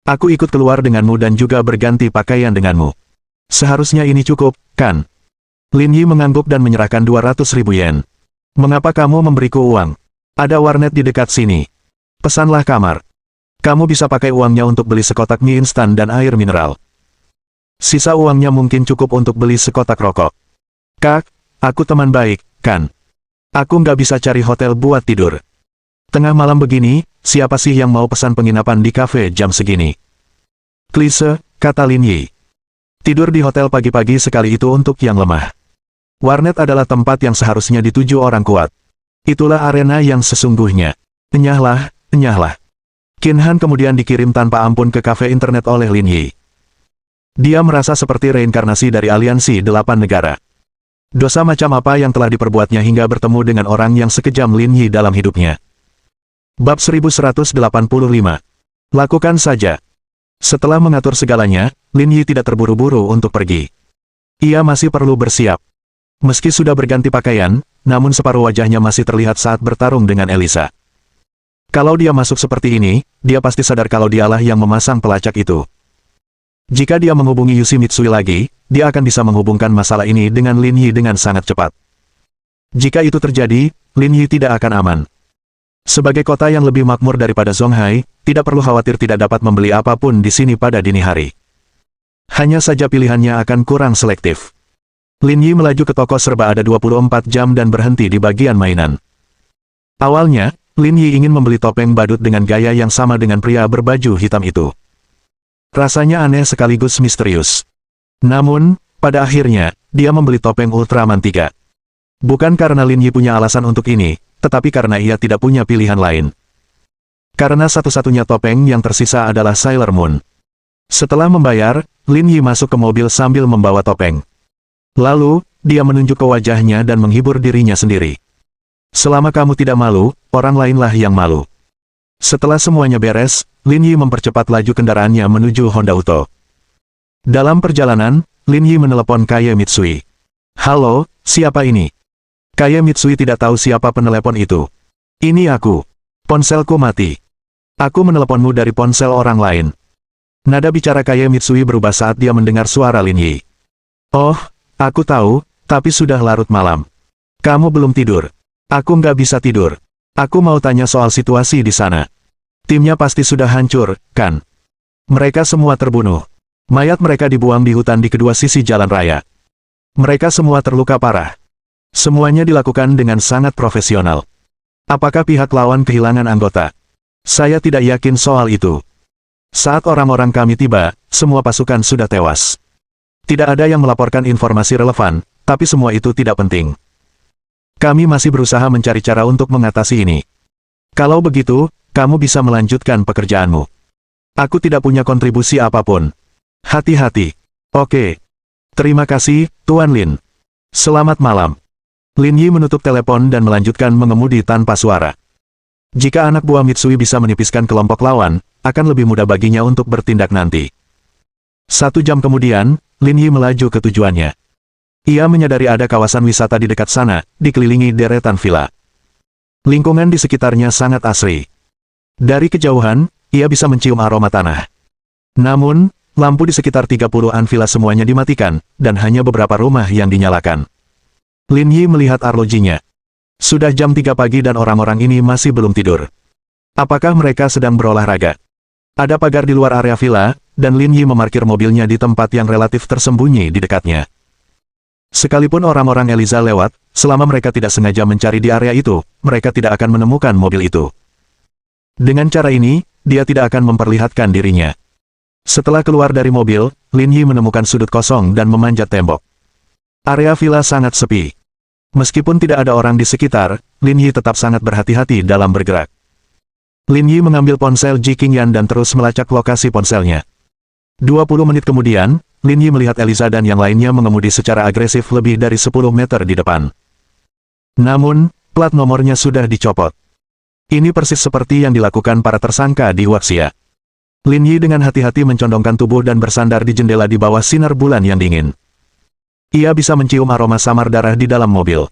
Aku ikut keluar denganmu dan juga berganti pakaian denganmu. Seharusnya ini cukup, kan? Lin Yi mengangguk dan menyerahkan 200.000 yen. Mengapa kamu memberiku uang? Ada warnet di dekat sini. Pesanlah kamar. Kamu bisa pakai uangnya untuk beli sekotak mie instan dan air mineral. Sisa uangnya mungkin cukup untuk beli sekotak rokok. Kak, aku teman baik, kan? Aku nggak bisa cari hotel buat tidur. Tengah malam begini, siapa sih yang mau pesan penginapan di kafe jam segini? Klise, kata Lin Yi. Tidur di hotel pagi-pagi sekali itu untuk yang lemah. Warnet adalah tempat yang seharusnya dituju orang kuat. Itulah arena yang sesungguhnya. Enyahlah, enyahlah. Qin Han kemudian dikirim tanpa ampun ke kafe internet oleh Lin Yi. Dia merasa seperti reinkarnasi dari aliansi 8 negara. Dosa macam apa yang telah diperbuatnya hingga bertemu dengan orang yang sekejam Lin Yi dalam hidupnya. Bab 1185. Lakukan saja. Setelah mengatur segalanya, Lin Yi tidak terburu-buru untuk pergi. Ia masih perlu bersiap. Meski sudah berganti pakaian, namun separuh wajahnya masih terlihat saat bertarung dengan Elisa. Kalau dia masuk seperti ini, dia pasti sadar kalau dialah yang memasang pelacak itu. Jika dia menghubungi Yushi Mitsui lagi, dia akan bisa menghubungkan masalah ini dengan Lin Yi dengan sangat cepat. Jika itu terjadi, Lin Yi tidak akan aman. Sebagai kota yang lebih makmur daripada Zonghai, tidak perlu khawatir tidak dapat membeli apapun di sini pada dini hari. Hanya saja pilihannya akan kurang selektif. Lin Yi melaju ke toko serba ada 24 jam dan berhenti di bagian mainan. Awalnya, Lin Yi ingin membeli topeng badut dengan gaya yang sama dengan pria berbaju hitam itu. Rasanya aneh sekaligus misterius. Namun, pada akhirnya, dia membeli topeng Ultraman 3. Bukan karena Lin Yi punya alasan untuk ini, tetapi karena ia tidak punya pilihan lain. Karena satu-satunya topeng yang tersisa adalah Sailor Moon. Setelah membayar, Lin Yi masuk ke mobil sambil membawa topeng. Lalu, dia menunjuk ke wajahnya dan menghibur dirinya sendiri. Selama kamu tidak malu, orang lainlah yang malu. Setelah semuanya beres, Lin Yi mempercepat laju kendaraannya menuju Honda Auto. Dalam perjalanan, Lin Yi menelepon Kaye Mitsui. Halo, siapa ini? Kaye Mitsui tidak tahu siapa penelepon itu. Ini aku. Ponselku mati. Aku meneleponmu dari ponsel orang lain. Nada bicara Kaye Mitsui berubah saat dia mendengar suara Lin Yi. Oh, aku tahu, tapi sudah larut malam. Kamu belum tidur. Aku nggak bisa tidur. Aku mau tanya soal situasi di sana. Timnya pasti sudah hancur, kan? Mereka semua terbunuh. Mayat mereka dibuang di hutan di kedua sisi jalan raya. Mereka semua terluka parah. Semuanya dilakukan dengan sangat profesional. Apakah pihak lawan kehilangan anggota? Saya tidak yakin soal itu. Saat orang-orang kami tiba, semua pasukan sudah tewas. Tidak ada yang melaporkan informasi relevan, tapi semua itu tidak penting. Kami masih berusaha mencari cara untuk mengatasi ini. Kalau begitu, kamu bisa melanjutkan pekerjaanmu. Aku tidak punya kontribusi apapun. Hati-hati. Oke. Terima kasih, Tuan Lin. Selamat malam. Lin Yi menutup telepon dan melanjutkan mengemudi tanpa suara. Jika anak buah Mitsui bisa menipiskan kelompok lawan, akan lebih mudah baginya untuk bertindak nanti. 1 jam kemudian, Lin Yi melaju ke tujuannya. Ia menyadari ada kawasan wisata di dekat sana, dikelilingi deretan villa. Lingkungan di sekitarnya sangat asri. Dari kejauhan, ia bisa mencium aroma tanah. Namun, lampu di sekitar 30-an villa semuanya dimatikan, dan hanya beberapa rumah yang dinyalakan. Lin Yi melihat arlojinya. Sudah jam 3 pagi dan orang-orang ini masih belum tidur. Apakah mereka sedang berolahraga? Ada pagar di luar area villa, dan Lin Yi memarkir mobilnya di tempat yang relatif tersembunyi di dekatnya. Sekalipun orang-orang Eliza lewat, selama mereka tidak sengaja mencari di area itu, mereka tidak akan menemukan mobil itu. Dengan cara ini, dia tidak akan memperlihatkan dirinya. Setelah keluar dari mobil, Lin Yi menemukan sudut kosong dan memanjat tembok. Area villa sangat sepi. Meskipun tidak ada orang di sekitar, Lin Yi tetap sangat berhati-hati dalam bergerak. Lin Yi mengambil ponsel Ji Qingyan dan terus melacak lokasi ponselnya. 20 menit kemudian, Lin Yi melihat Eliza dan yang lainnya mengemudi secara agresif lebih dari 10 meter di depan. Namun, plat nomornya sudah dicopot. Ini persis seperti yang dilakukan para tersangka di Huaxia. Lin Yi dengan hati-hati mencondongkan tubuh dan bersandar di jendela di bawah sinar bulan yang dingin. Ia bisa mencium aroma samar darah di dalam mobil.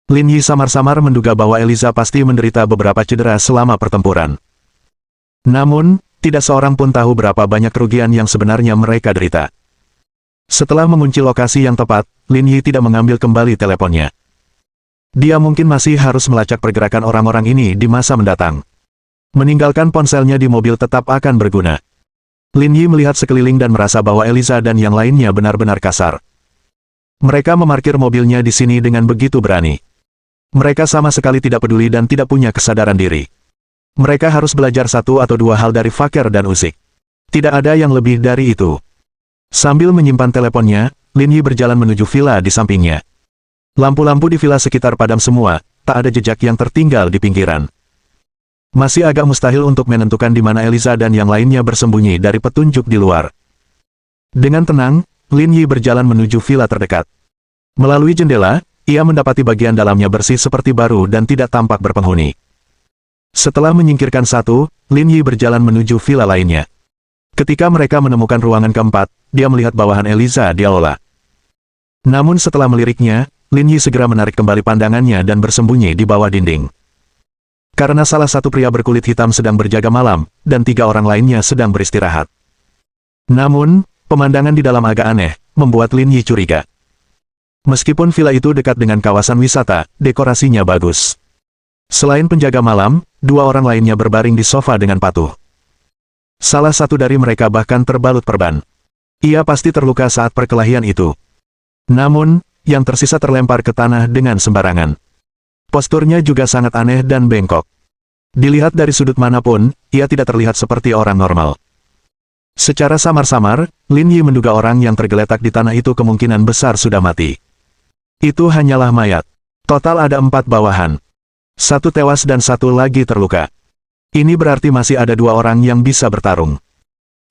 Lin Yi samar-samar menduga bahwa Eliza pasti menderita beberapa cedera selama pertempuran. Namun, tidak seorang pun tahu berapa banyak kerugian yang sebenarnya mereka derita. Setelah mengunci lokasi yang tepat, Lin Yi tidak mengambil kembali teleponnya. Dia mungkin masih harus melacak pergerakan orang-orang ini di masa mendatang. Meninggalkan ponselnya di mobil tetap akan berguna. Lin Yi melihat sekeliling dan merasa bahwa Eliza dan yang lainnya benar-benar kasar. Mereka memarkir mobilnya di sini dengan begitu berani. Mereka sama sekali tidak peduli dan tidak punya kesadaran diri. Mereka harus belajar satu atau dua hal dari Fakir dan Usyk. Tidak ada yang lebih dari itu. Sambil menyimpan teleponnya, Lin Yi berjalan menuju villa di sampingnya. Lampu-lampu di villa sekitar padam semua, tak ada jejak yang tertinggal di pinggiran. Masih agak mustahil untuk menentukan di mana Eliza dan yang lainnya bersembunyi dari petunjuk di luar. Dengan tenang, Lin Yi berjalan menuju villa terdekat. Melalui jendela, ia mendapati bagian dalamnya bersih seperti baru dan tidak tampak berpenghuni. Setelah menyingkirkan satu, Lin Yi berjalan menuju villa lainnya. Ketika mereka menemukan ruangan keempat, dia melihat bawahan Eliza di aula. Namun setelah meliriknya, Lin Yi segera menarik kembali pandangannya dan bersembunyi di bawah dinding. Karena salah satu pria berkulit hitam sedang berjaga malam, dan 3 orang lainnya sedang beristirahat. Namun, pemandangan di dalam agak aneh, membuat Lin Yi curiga. Meskipun villa itu dekat dengan kawasan wisata, dekorasinya bagus. Selain penjaga malam, 2 orang lainnya berbaring di sofa dengan patuh. Salah satu dari mereka bahkan terbalut perban. Ia pasti terluka saat perkelahian itu. Namun, yang tersisa terlempar ke tanah dengan sembarangan. Posturnya juga sangat aneh dan bengkok. Dilihat dari sudut manapun, ia tidak terlihat seperti orang normal. Secara samar-samar, Lin Yi menduga orang yang tergeletak di tanah itu kemungkinan besar sudah mati. Itu hanyalah mayat. Total ada 4 bawahan. 1 tewas dan 1 lagi terluka. Ini berarti masih ada 2 orang yang bisa bertarung.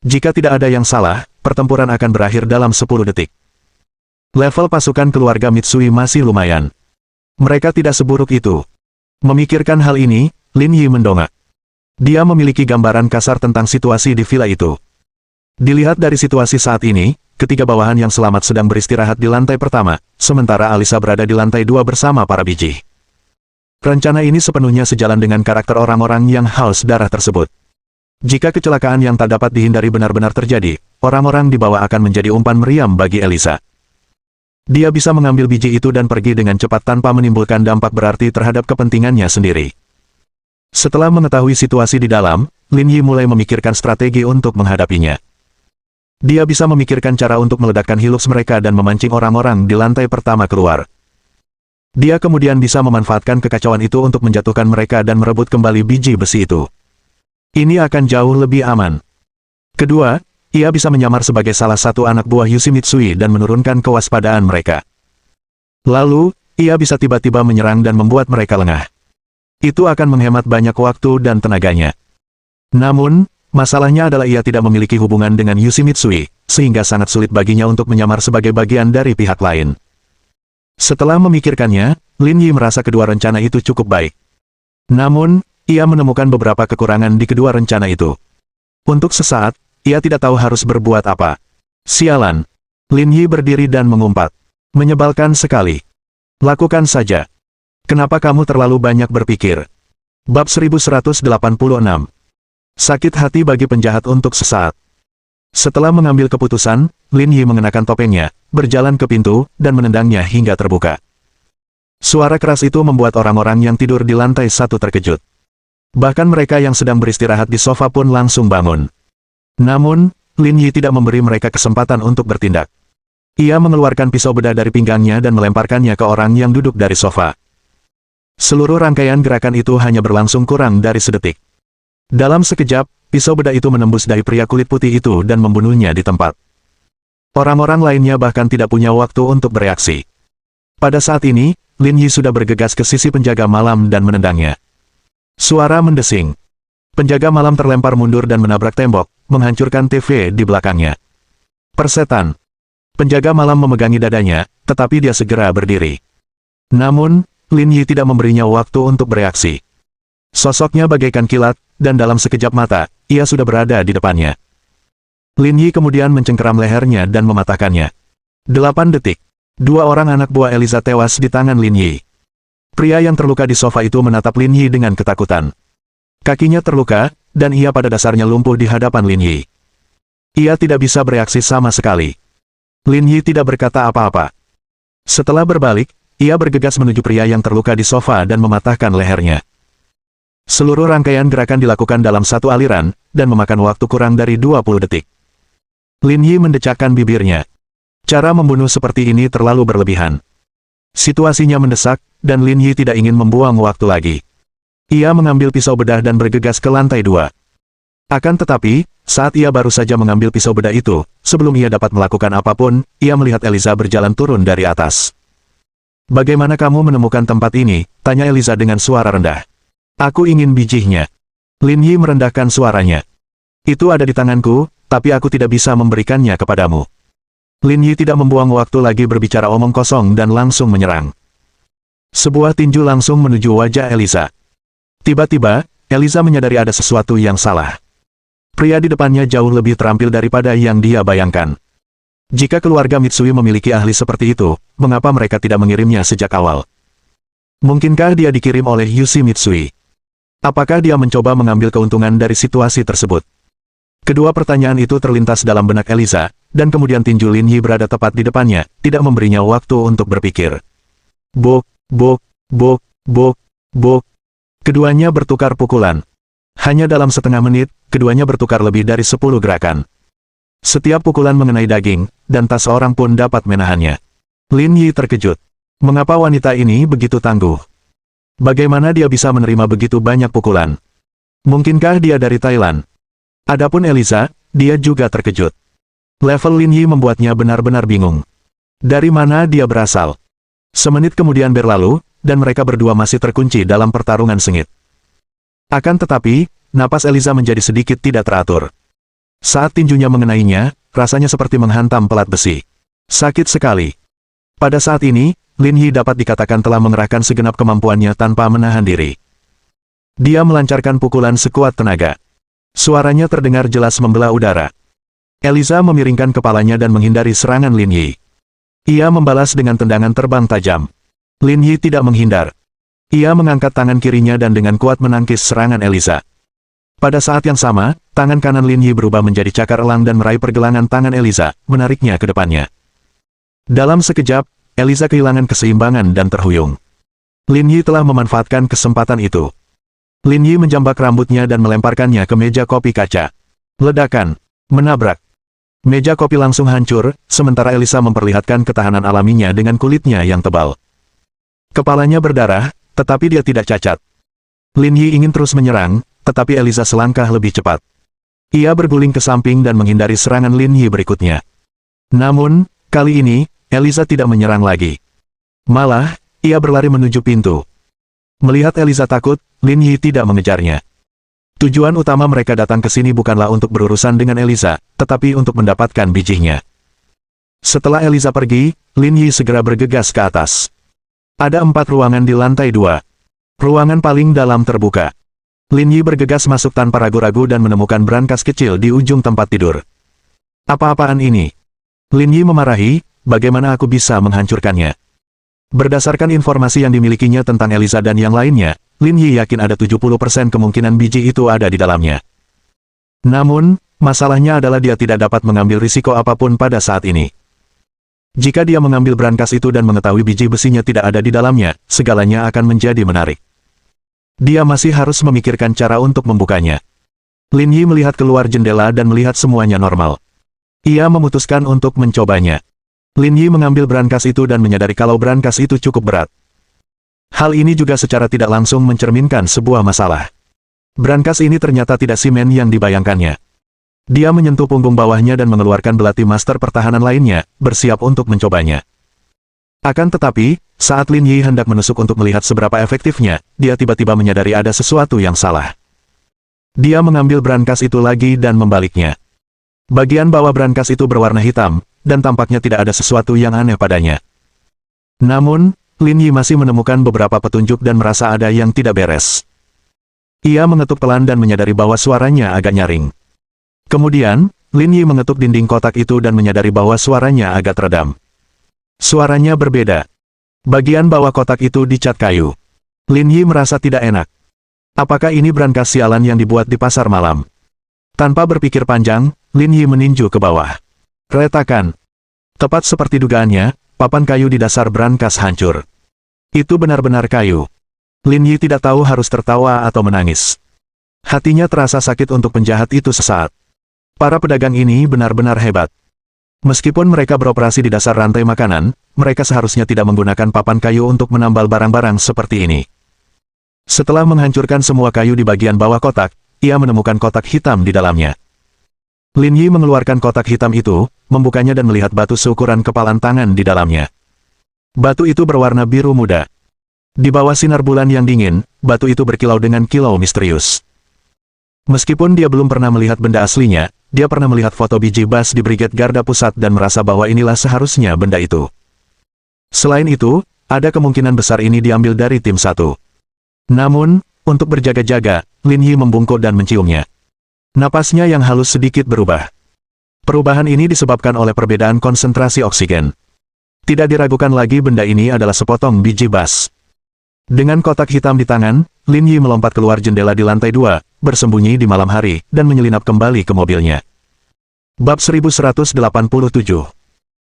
Jika tidak ada yang salah, pertempuran akan berakhir dalam 10 detik. Level pasukan keluarga Mitsui masih lumayan. Mereka tidak seburuk itu. Memikirkan hal ini, Lin Yi mendongak. Dia memiliki gambaran kasar tentang situasi di villa itu. Dilihat dari situasi saat ini, ketiga bawahan yang selamat sedang beristirahat di lantai pertama, sementara Alisa berada di lantai 2 bersama para biji. Rencana ini sepenuhnya sejalan dengan karakter orang-orang yang haus darah tersebut. Jika kecelakaan yang tak dapat dihindari benar-benar terjadi, orang-orang di bawah akan menjadi umpan meriam bagi Elisa. Dia bisa mengambil biji itu dan pergi dengan cepat tanpa menimbulkan dampak berarti terhadap kepentingannya sendiri. Setelah mengetahui situasi di dalam, Lin Yi mulai memikirkan strategi untuk menghadapinya. Dia bisa memikirkan cara untuk meledakkan Hilux mereka dan memancing orang-orang di lantai pertama keluar. Dia kemudian bisa memanfaatkan kekacauan itu untuk menjatuhkan mereka dan merebut kembali biji besi itu. Ini akan jauh lebih aman. Kedua, ia bisa menyamar sebagai salah satu anak buah Yushi Mitsui dan menurunkan kewaspadaan mereka. Lalu, ia bisa tiba-tiba menyerang dan membuat mereka lengah. Itu akan menghemat banyak waktu dan tenaganya. Namun, masalahnya adalah ia tidak memiliki hubungan dengan Yushi Mitsui, sehingga sangat sulit baginya untuk menyamar sebagai bagian dari pihak lain. Setelah memikirkannya, Lin Yi merasa kedua rencana itu cukup baik. Namun, ia menemukan beberapa kekurangan di kedua rencana itu. Untuk sesaat, ia tidak tahu harus berbuat apa. Sialan. Lin Yi berdiri dan mengumpat. Menyebalkan sekali. Lakukan saja. Kenapa kamu terlalu banyak berpikir? Bab 1186. Sakit hati bagi penjahat untuk sesaat. Setelah mengambil keputusan, Lin Yi mengenakan topengnya, berjalan ke pintu, dan menendangnya hingga terbuka. Suara keras itu membuat orang-orang yang tidur di lantai 1 terkejut. Bahkan mereka yang sedang beristirahat di sofa pun langsung bangun. Namun, Lin Yi tidak memberi mereka kesempatan untuk bertindak. Ia mengeluarkan pisau bedah dari pinggangnya dan melemparkannya ke orang yang duduk dari sofa. Seluruh rangkaian gerakan itu hanya berlangsung kurang dari sedetik. Dalam sekejap, pisau bedah itu menembus dahi pria kulit putih itu dan membunuhnya di tempat. Orang-orang lainnya bahkan tidak punya waktu untuk bereaksi. Pada saat ini, Lin Yi sudah bergegas ke sisi penjaga malam dan menendangnya. Suara mendesing. Penjaga malam terlempar mundur dan menabrak tembok, menghancurkan TV di belakangnya. Persetan. Penjaga malam memegangi dadanya, tetapi dia segera berdiri. Namun, Lin Yi tidak memberinya waktu untuk bereaksi. Sosoknya bagaikan kilat, dan dalam sekejap mata, ia sudah berada di depannya. Lin Yi kemudian mencengkeram lehernya dan mematahkannya. 8 detik. 2 orang anak buah Eliza tewas di tangan Lin Yi. Pria yang terluka di sofa itu menatap Lin Yi dengan ketakutan. Kakinya terluka, dan ia pada dasarnya lumpuh di hadapan Lin Yi. Ia tidak bisa bereaksi sama sekali. Lin Yi tidak berkata apa-apa. Setelah berbalik, ia bergegas menuju pria yang terluka di sofa dan mematahkan lehernya. Seluruh rangkaian gerakan dilakukan dalam satu aliran, dan memakan waktu kurang dari 20 detik. Lin Yi mendecakkan bibirnya. Cara membunuh seperti ini terlalu berlebihan. Situasinya mendesak, dan Lin Yi tidak ingin membuang waktu lagi. Ia mengambil pisau bedah dan bergegas ke lantai 2. Akan tetapi, saat ia baru saja mengambil pisau bedah itu, sebelum ia dapat melakukan apapun, ia melihat Eliza berjalan turun dari atas. "Bagaimana kamu menemukan tempat ini?" tanya Eliza dengan suara rendah. "Aku ingin bijihnya." Lin Yi merendahkan suaranya. "Itu ada di tanganku, tapi aku tidak bisa memberikannya kepadamu." Lin Yi tidak membuang waktu lagi berbicara omong kosong dan langsung menyerang. Sebuah tinju langsung menuju wajah Eliza. Tiba-tiba, Eliza menyadari ada sesuatu yang salah. Pria di depannya jauh lebih terampil daripada yang dia bayangkan. Jika keluarga Mitsui memiliki ahli seperti itu, mengapa mereka tidak mengirimnya sejak awal? Mungkinkah dia dikirim oleh Yushi Mitsui? Apakah dia mencoba mengambil keuntungan dari situasi tersebut? Kedua pertanyaan itu terlintas dalam benak Eliza, dan kemudian tinju Lin Yi berada tepat di depannya, tidak memberinya waktu untuk berpikir. Bok, bok, bok, bok, bok. Keduanya bertukar pukulan. Hanya dalam setengah menit, keduanya bertukar lebih dari 10 gerakan. Setiap pukulan mengenai daging, dan tak seorang pun dapat menahannya. Lin Yi terkejut. Mengapa wanita ini begitu tangguh? Bagaimana dia bisa menerima begitu banyak pukulan? Mungkinkah dia dari Thailand? Adapun Eliza, dia juga terkejut. Level Lin Yi membuatnya benar-benar bingung. Dari mana dia berasal? Semenit kemudian berlalu, dan mereka berdua masih terkunci dalam pertarungan sengit. Akan tetapi, napas Eliza menjadi sedikit tidak teratur. Saat tinjunya mengenainya, rasanya seperti menghantam pelat besi. Sakit sekali. Pada saat ini, Lin Yi dapat dikatakan telah mengerahkan segenap kemampuannya tanpa menahan diri. Dia melancarkan pukulan sekuat tenaga. Suaranya terdengar jelas membelah udara. Eliza memiringkan kepalanya dan menghindari serangan Lin Yi. Ia membalas dengan tendangan terbang tajam. Lin Yi tidak menghindar. Ia mengangkat tangan kirinya dan dengan kuat menangkis serangan Eliza. Pada saat yang sama, tangan kanan Lin Yi berubah menjadi cakar elang dan meraih pergelangan tangan Eliza, menariknya ke depannya. Dalam sekejap, Eliza kehilangan keseimbangan dan terhuyung. Lin Yi telah memanfaatkan kesempatan itu. Lin Yi menjambak rambutnya dan melemparkannya ke meja kopi kaca. Ledakan. Menabrak. Meja kopi langsung hancur, sementara Eliza memperlihatkan ketahanan alaminya dengan kulitnya yang tebal. Kepalanya berdarah, tetapi dia tidak cacat. Lin Yi ingin terus menyerang, tetapi Eliza selangkah lebih cepat. Ia berguling ke samping dan menghindari serangan Lin Yi berikutnya. Namun, kali ini, Eliza tidak menyerang lagi. Malah, ia berlari menuju pintu. Melihat Eliza takut, Lin Yi tidak mengejarnya. Tujuan utama mereka datang ke sini bukanlah untuk berurusan dengan Eliza, tetapi untuk mendapatkan bijihnya. Setelah Eliza pergi, Lin Yi segera bergegas ke atas. Ada 4 ruangan di lantai 2. Ruangan paling dalam terbuka. Lin Yi bergegas masuk tanpa ragu-ragu dan menemukan brankas kecil di ujung tempat tidur. Apa-apaan ini? Lin Yi memarahi, bagaimana aku bisa menghancurkannya? Berdasarkan informasi yang dimilikinya tentang Eliza dan yang lainnya, Lin Yi yakin ada 70% kemungkinan biji itu ada di dalamnya. Namun, masalahnya adalah dia tidak dapat mengambil risiko apapun pada saat ini. Jika dia mengambil brankas itu dan mengetahui biji besinya tidak ada di dalamnya, segalanya akan menjadi menarik. Dia masih harus memikirkan cara untuk membukanya. Lin Yi melihat keluar jendela dan melihat semuanya normal. Ia memutuskan untuk mencobanya. Lin Yi mengambil brankas itu dan menyadari kalau brankas itu cukup berat. Hal ini juga secara tidak langsung mencerminkan sebuah masalah. Brankas ini ternyata tidak simen yang dibayangkannya. Dia menyentuh punggung bawahnya dan mengeluarkan belati master pertahanan lainnya, bersiap untuk mencobanya. Akan tetapi, saat Lin Yi hendak menusuk untuk melihat seberapa efektifnya, dia tiba-tiba menyadari ada sesuatu yang salah. Dia mengambil brankas itu lagi dan membaliknya. Bagian bawah brankas itu berwarna hitam, dan tampaknya tidak ada sesuatu yang aneh padanya. Namun, Lin Yi masih menemukan beberapa petunjuk dan merasa ada yang tidak beres. Ia mengetuk pelan dan menyadari bahwa suaranya agak nyaring. Kemudian, Lin Yi mengetuk dinding kotak itu dan menyadari bahwa suaranya agak teredam. Suaranya berbeda. Bagian bawah kotak itu dicat kayu. Lin Yi merasa tidak enak. Apakah ini brankas sialan yang dibuat di pasar malam? Tanpa berpikir panjang, Lin Yi meninju ke bawah. Retakan. Tepat seperti dugaannya, papan kayu di dasar brankas hancur. Itu benar-benar kayu. Lin Yi tidak tahu harus tertawa atau menangis. Hatinya terasa sakit untuk penjahat itu sesaat. Para pedagang ini benar-benar hebat. Meskipun mereka beroperasi di dasar rantai makanan, mereka seharusnya tidak menggunakan papan kayu untuk menambal barang-barang seperti ini. Setelah menghancurkan semua kayu di bagian bawah kotak, ia menemukan kotak hitam di dalamnya. Lin Yi mengeluarkan kotak hitam itu, membukanya dan melihat batu seukuran kepalan tangan di dalamnya. Batu itu berwarna biru muda. Di bawah sinar bulan yang dingin, batu itu berkilau dengan kilau misterius. Meskipun dia belum pernah melihat benda aslinya, dia pernah melihat foto biji bas di Brigade Garda Pusat dan merasa bahwa inilah seharusnya benda itu. Selain itu, ada kemungkinan besar ini diambil dari tim 1. Namun, untuk berjaga-jaga, Lin Yi membungkuk dan menciumnya. Napasnya yang halus sedikit berubah. Perubahan ini disebabkan oleh perbedaan konsentrasi oksigen. Tidak diragukan lagi benda ini adalah sepotong biji bas. Dengan kotak hitam di tangan, Lin Yi melompat keluar jendela di lantai 2, bersembunyi di malam hari, dan menyelinap kembali ke mobilnya. Bab 1187.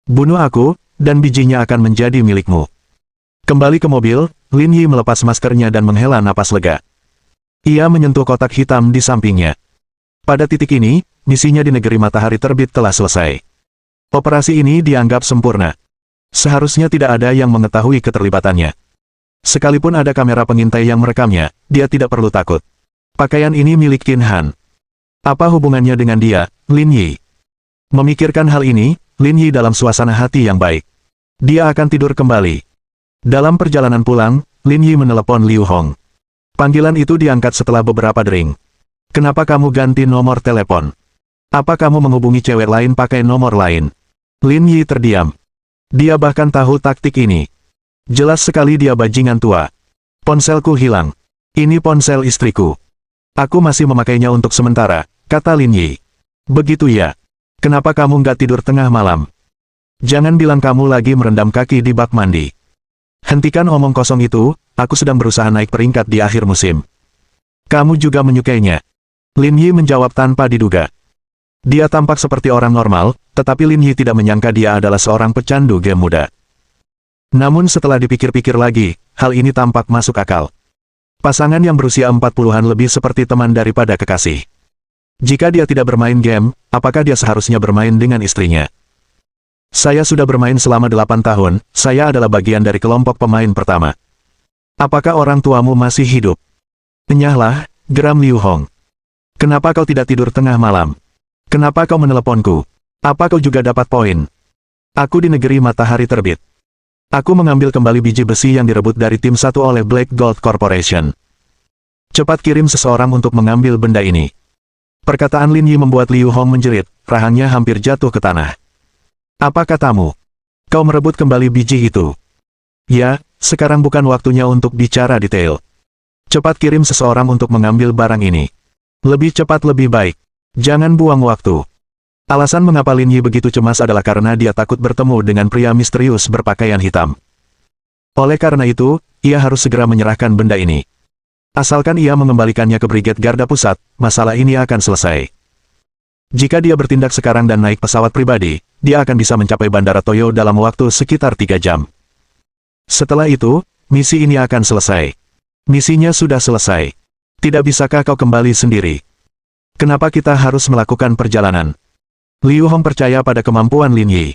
Bunuh aku, dan bijinya akan menjadi milikmu. Kembali ke mobil, Lin Yi melepas maskernya dan menghela napas lega. Ia menyentuh kotak hitam di sampingnya. Pada titik ini, misinya di negeri matahari terbit telah selesai. Operasi ini dianggap sempurna. Seharusnya tidak ada yang mengetahui keterlibatannya. Sekalipun ada kamera pengintai yang merekamnya, dia tidak perlu takut. Pakaian ini milik Qin Han. Apa hubungannya dengan dia, Lin Yi? Memikirkan hal ini, Lin Yi dalam suasana hati yang baik. Dia akan tidur kembali. Dalam perjalanan pulang, Lin Yi menelepon Liu Hong. Panggilan itu diangkat setelah beberapa dering. Kenapa kamu ganti nomor telepon? Apa kamu menghubungi cewek lain pakai nomor lain? Lin Yi terdiam. Dia bahkan tahu taktik ini. Jelas sekali dia bajingan tua. Ponselku hilang. Ini ponsel istriku. Aku masih memakainya untuk sementara, kata Lin Yi. Begitu ya. Kenapa kamu nggak tidur tengah malam? Jangan bilang kamu lagi merendam kaki di bak mandi. Hentikan omong kosong itu, aku sedang berusaha naik peringkat di akhir musim. Kamu juga menyukainya. Lin Yi menjawab tanpa diduga. Dia tampak seperti orang normal, tetapi Lin Yi tidak menyangka dia adalah seorang pecandu game muda. Namun setelah dipikir-pikir lagi, hal ini tampak masuk akal. Pasangan yang berusia 40-an lebih seperti teman daripada kekasih. Jika dia tidak bermain game, apakah dia seharusnya bermain dengan istrinya? Saya sudah bermain selama 8 tahun, saya adalah bagian dari kelompok pemain pertama. Apakah orang tuamu masih hidup? Enyahlah, geram Liu Hong. Kenapa kau tidak tidur tengah malam? Kenapa kau meneleponku? Apa kau juga dapat poin? Aku di negeri matahari terbit. Aku mengambil kembali biji besi yang direbut dari tim 1 oleh Black Gold Corporation. Cepat kirim seseorang untuk mengambil benda ini. Perkataan Lin Yi membuat Liu Hong menjerit, rahangnya hampir jatuh ke tanah. Apa katamu? Kau merebut kembali biji itu? Ya, sekarang bukan waktunya untuk bicara detail. Cepat kirim seseorang untuk mengambil barang ini. Lebih cepat lebih baik. Jangan buang waktu. Alasan mengapa Lin Yi begitu cemas adalah karena dia takut bertemu dengan pria misterius berpakaian hitam. Oleh karena itu, ia harus segera menyerahkan benda ini. Asalkan ia mengembalikannya ke Brigade Garda Pusat, masalah ini akan selesai. Jika dia bertindak sekarang dan naik pesawat pribadi, dia akan bisa mencapai Bandara Toyo dalam waktu sekitar 3 jam. Setelah itu, misi ini akan selesai. Misinya sudah selesai. Tidak bisakah kau kembali sendiri? Kenapa kita harus melakukan perjalanan? Liu Hong percaya pada kemampuan Lin Yi.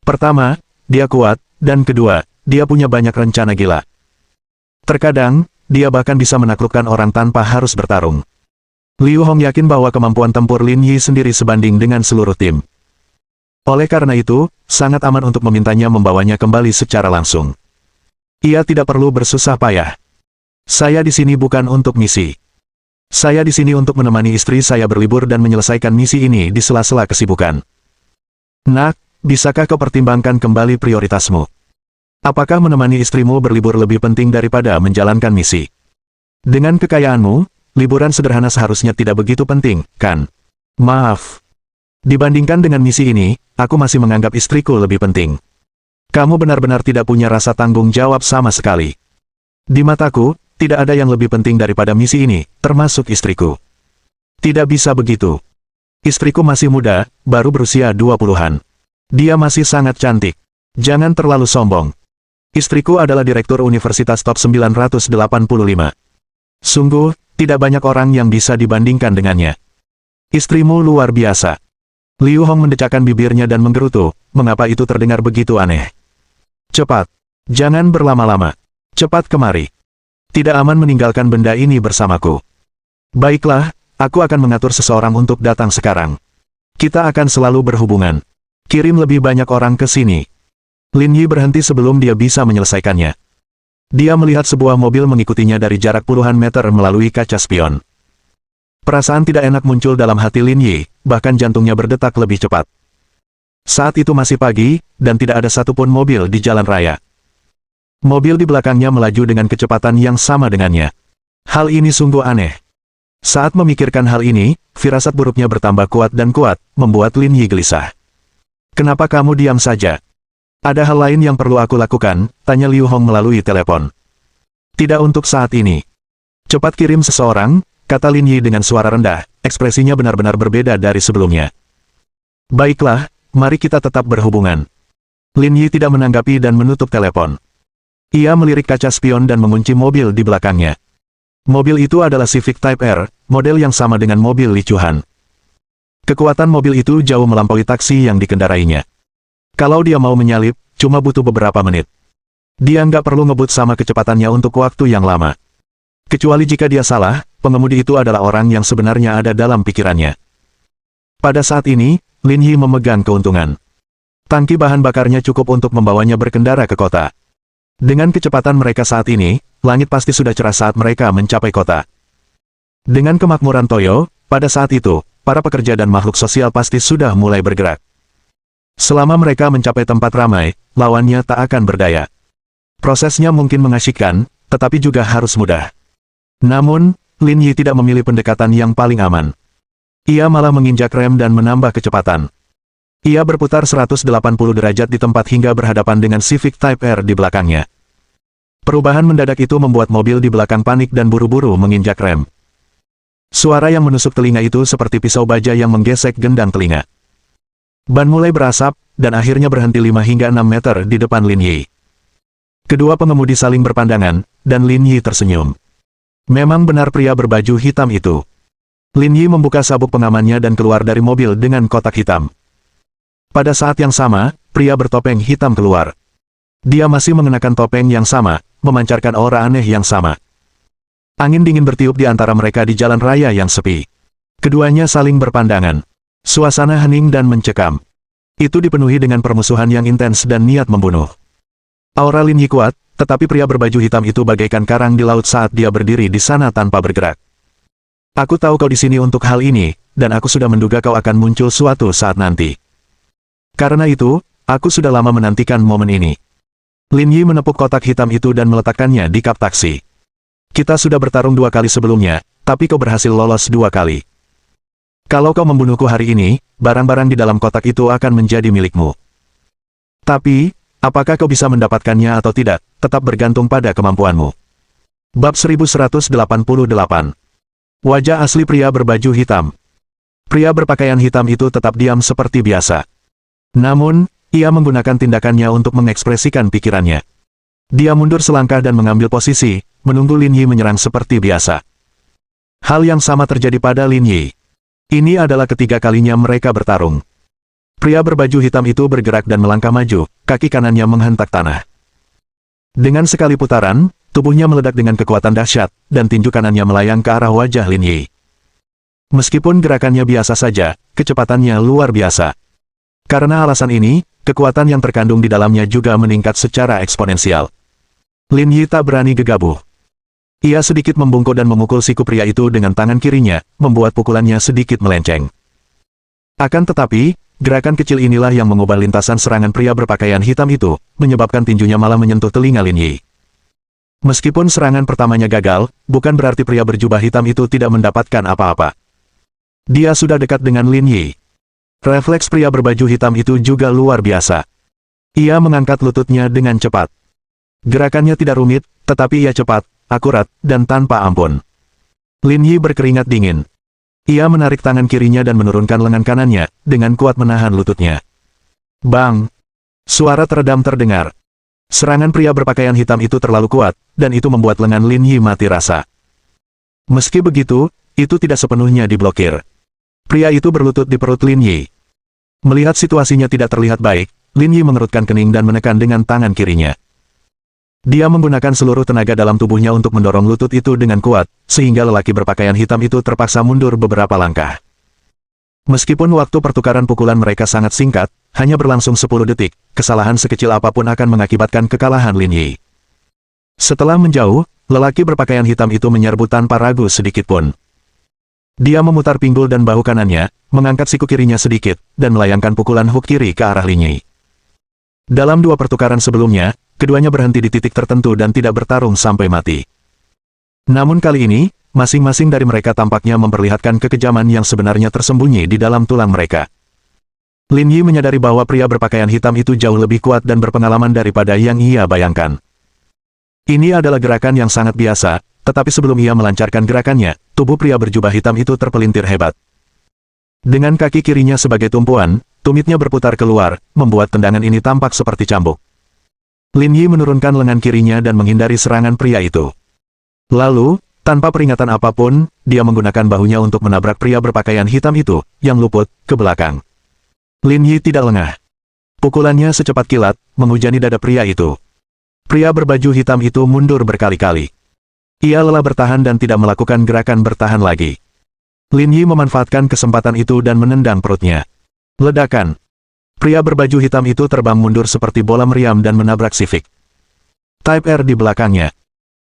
Pertama, dia kuat, dan kedua, dia punya banyak rencana gila. Terkadang, dia bahkan bisa menaklukkan orang tanpa harus bertarung. Liu Hong yakin bahwa kemampuan tempur Lin Yi sendiri sebanding dengan seluruh tim. Oleh karena itu, sangat aman untuk memintanya membawanya kembali secara langsung. Ia tidak perlu bersusah payah. Saya di sini bukan untuk misi. Saya di sini untuk menemani istri saya berlibur dan menyelesaikan misi ini di sela-sela kesibukan. Nak, bisakah kau pertimbangkan kembali prioritasmu? Apakah menemani istrimu berlibur lebih penting daripada menjalankan misi? Dengan kekayaanmu, liburan sederhana seharusnya tidak begitu penting, kan? Maaf. Dibandingkan dengan misi ini, aku masih menganggap istriku lebih penting. Kamu benar-benar tidak punya rasa tanggung jawab sama sekali. Di mataku, tidak ada yang lebih penting daripada misi ini, termasuk istriku. Tidak bisa begitu. Istriku masih muda, baru berusia 20-an. Dia masih sangat cantik. Jangan terlalu sombong. Istriku adalah direktur Universitas Top 985. Sungguh, tidak banyak orang yang bisa dibandingkan dengannya. Istrimu luar biasa. Liu Hong mendecakkan bibirnya dan menggerutu, mengapa itu terdengar begitu aneh. Cepat. Jangan berlama-lama. Cepat kemari. Tidak aman meninggalkan benda ini bersamaku. Baiklah, aku akan mengatur seseorang untuk datang sekarang. Kita akan selalu berhubungan. Kirim lebih banyak orang ke sini. Lin Yi berhenti sebelum dia bisa menyelesaikannya. Dia melihat sebuah mobil mengikutinya dari jarak puluhan meter melalui kaca spion. Perasaan tidak enak muncul dalam hati Lin Yi, bahkan jantungnya berdetak lebih cepat. Saat itu masih pagi, dan tidak ada satupun mobil di jalan raya. Mobil di belakangnya melaju dengan kecepatan yang sama dengannya. Hal ini sungguh aneh. Saat memikirkan hal ini, firasat buruknya bertambah kuat dan kuat, membuat Lin Yi gelisah. Kenapa kamu diam saja? Ada hal lain yang perlu aku lakukan, tanya Liu Hong melalui telepon. Tidak untuk saat ini. Cepat kirim seseorang, kata Lin Yi dengan suara rendah, ekspresinya benar-benar berbeda dari sebelumnya. Baiklah, mari kita tetap berhubungan. Lin Yi tidak menanggapi dan menutup telepon. Ia melirik kaca spion dan mengunci mobil di belakangnya. Mobil itu adalah Civic Type R, model yang sama dengan mobil Li Chuhan. Kekuatan mobil itu jauh melampaui taksi yang dikendarainya. Kalau dia mau menyalip, cuma butuh beberapa menit. Dia nggak perlu ngebut sama kecepatannya untuk waktu yang lama. Kecuali jika dia salah, pengemudi itu adalah orang yang sebenarnya ada dalam pikirannya. Pada saat ini, Lin Yi memegang keuntungan. Tangki bahan bakarnya cukup untuk membawanya berkendara ke kota. Dengan kecepatan mereka saat ini, langit pasti sudah cerah saat mereka mencapai kota. Dengan kemakmuran Toyo, pada saat itu, para pekerja dan makhluk sosial pasti sudah mulai bergerak. Selama mereka mencapai tempat ramai, lawannya tak akan berdaya. Prosesnya mungkin mengasyikkan, tetapi juga harus mudah. Namun, Lin Yi tidak memilih pendekatan yang paling aman. Ia malah menginjak rem dan menambah kecepatan. Ia berputar 180 derajat di tempat hingga berhadapan dengan Civic Type R di belakangnya. Perubahan mendadak itu membuat mobil di belakang panik dan buru-buru menginjak rem. Suara yang menusuk telinga itu seperti pisau baja yang menggesek gendang telinga. Ban mulai berasap, dan akhirnya berhenti 5 hingga 6 meter di depan Lin Yi. Kedua pengemudi saling berpandangan, dan Lin Yi tersenyum. Memang benar pria berbaju hitam itu. Lin Yi membuka sabuk pengamannya dan keluar dari mobil dengan kotak hitam. Pada saat yang sama, pria bertopeng hitam keluar. Dia masih mengenakan topeng yang sama, memancarkan aura aneh yang sama. Angin dingin bertiup di antara mereka di jalan raya yang sepi. Keduanya saling berpandangan. Suasana hening dan mencekam. Itu dipenuhi dengan permusuhan yang intens dan niat membunuh. Aura Lin Yi kuat, tetapi pria berbaju hitam itu bagaikan karang di laut saat dia berdiri di sana tanpa bergerak. Aku tahu kau di sini untuk hal ini, dan aku sudah menduga kau akan muncul suatu saat nanti. Karena itu, aku sudah lama menantikan momen ini. Lin Yi menepuk kotak hitam itu dan meletakkannya di kap taksi. Kita sudah bertarung 2 kali sebelumnya, tapi kau berhasil lolos 2 kali. Kalau kau membunuhku hari ini, barang-barang di dalam kotak itu akan menjadi milikmu. Tapi, apakah kau bisa mendapatkannya atau tidak, tetap bergantung pada kemampuanmu. Bab 1188. Wajah asli pria berbaju hitam. Pria berpakaian hitam itu tetap diam seperti biasa. Namun, ia menggunakan tindakannya untuk mengekspresikan pikirannya. Dia mundur selangkah dan mengambil posisi, menunggu Lin Yi menyerang seperti biasa. Hal yang sama terjadi pada Lin Yi. Ini adalah ketiga kalinya mereka bertarung. Pria berbaju hitam itu bergerak dan melangkah maju, kaki kanannya menghentak tanah. Dengan sekali putaran, tubuhnya meledak dengan kekuatan dahsyat, dan tinju kanannya melayang ke arah wajah Lin Yi. Meskipun gerakannya biasa saja, kecepatannya luar biasa. Karena alasan ini, kekuatan yang terkandung di dalamnya juga meningkat secara eksponensial. Lin Yi tak berani gegabah. Ia sedikit membungkuk dan memukul siku pria itu dengan tangan kirinya, membuat pukulannya sedikit melenceng. Akan tetapi, gerakan kecil inilah yang mengubah lintasan serangan pria berpakaian hitam itu, menyebabkan tinjunya malah menyentuh telinga Lin Yi. Meskipun serangan pertamanya gagal, bukan berarti pria berjubah hitam itu tidak mendapatkan apa-apa. Dia sudah dekat dengan Lin Yi. Refleks pria berbaju hitam itu juga luar biasa. Ia mengangkat lututnya dengan cepat. Gerakannya tidak rumit, tetapi ia cepat, akurat, dan tanpa ampun. Lin Yi berkeringat dingin. Ia menarik tangan kirinya dan menurunkan lengan kanannya, dengan kuat menahan lututnya. Bang! Suara teredam terdengar. Serangan pria berpakaian hitam itu terlalu kuat, dan itu membuat lengan Lin Yi mati rasa. Meski begitu, itu tidak sepenuhnya diblokir. Pria itu berlutut di perut Lin Yi. Melihat situasinya tidak terlihat baik, Lin Yi mengerutkan kening dan menekan dengan tangan kirinya. Dia menggunakan seluruh tenaga dalam tubuhnya untuk mendorong lutut itu dengan kuat, sehingga lelaki berpakaian hitam itu terpaksa mundur beberapa langkah. Meskipun waktu pertukaran pukulan mereka sangat singkat, hanya berlangsung 10 detik, kesalahan sekecil apapun akan mengakibatkan kekalahan Lin Yi. Setelah menjauh, lelaki berpakaian hitam itu menyerbu tanpa ragu sedikitpun. Dia memutar pinggul dan bahu kanannya, mengangkat siku kirinya sedikit, dan melayangkan pukulan hook kiri ke arah Lin Yi. Dalam dua pertukaran sebelumnya, keduanya berhenti di titik tertentu dan tidak bertarung sampai mati. Namun kali ini, masing-masing dari mereka tampaknya memperlihatkan kekejaman yang sebenarnya tersembunyi di dalam tulang mereka. Lin Yi menyadari bahwa pria berpakaian hitam itu jauh lebih kuat dan berpengalaman daripada yang ia bayangkan. Ini adalah gerakan yang sangat biasa, tetapi sebelum ia melancarkan gerakannya, tubuh pria berjubah hitam itu terpelintir hebat. Dengan kaki kirinya sebagai tumpuan, tumitnya berputar keluar, membuat tendangan ini tampak seperti cambuk. Lin Yi menurunkan lengan kirinya dan menghindari serangan pria itu. Lalu, tanpa peringatan apapun, dia menggunakan bahunya untuk menabrak pria berpakaian hitam itu, yang luput, ke belakang. Lin Yi tidak lengah. Pukulannya secepat kilat, menghujani dada pria itu. Pria berbaju hitam itu mundur berkali-kali. Ia lelah bertahan dan tidak melakukan gerakan bertahan lagi. Lin Yi memanfaatkan kesempatan itu dan menendang perutnya. Ledakan. Pria berbaju hitam itu terbang mundur seperti bola meriam dan menabrak Civic Type R di belakangnya.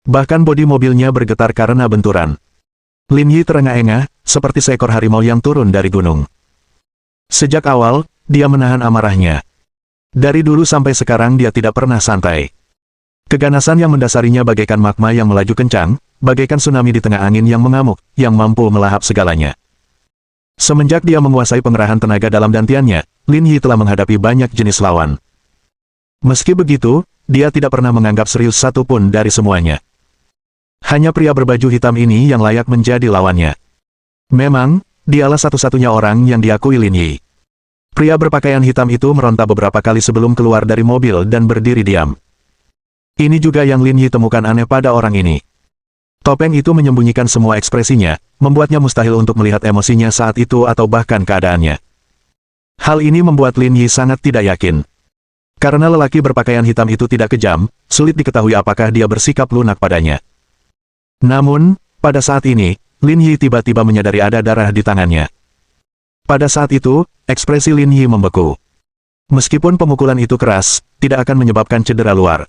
Bahkan bodi mobilnya bergetar karena benturan. Lin Yi terengah-engah, seperti seekor harimau yang turun dari gunung. Sejak awal, dia menahan amarahnya. Dari dulu sampai sekarang dia tidak pernah santai. Keganasan yang mendasarinya bagaikan magma yang melaju kencang, bagaikan tsunami di tengah angin yang mengamuk, yang mampu melahap segalanya. Semenjak dia menguasai pengerahan tenaga dalam dantiannya, Lin Yi telah menghadapi banyak jenis lawan. Meski begitu, dia tidak pernah menganggap serius satu pun dari semuanya. Hanya pria berbaju hitam ini yang layak menjadi lawannya. Memang, dialah satu-satunya orang yang diakui Lin Yi. Pria berpakaian hitam itu meronta beberapa kali sebelum keluar dari mobil dan berdiri diam. Ini juga yang Lin Yi temukan aneh pada orang ini. Topeng itu menyembunyikan semua ekspresinya, membuatnya mustahil untuk melihat emosinya saat itu atau bahkan keadaannya. Hal ini membuat Lin Yi sangat tidak yakin. Karena lelaki berpakaian hitam itu tidak kejam, sulit diketahui apakah dia bersikap lunak padanya. Namun, pada saat ini, Lin Yi tiba-tiba menyadari ada darah di tangannya. Pada saat itu, ekspresi Lin Yi membeku. Meskipun pemukulan itu keras, tidak akan menyebabkan cedera luar.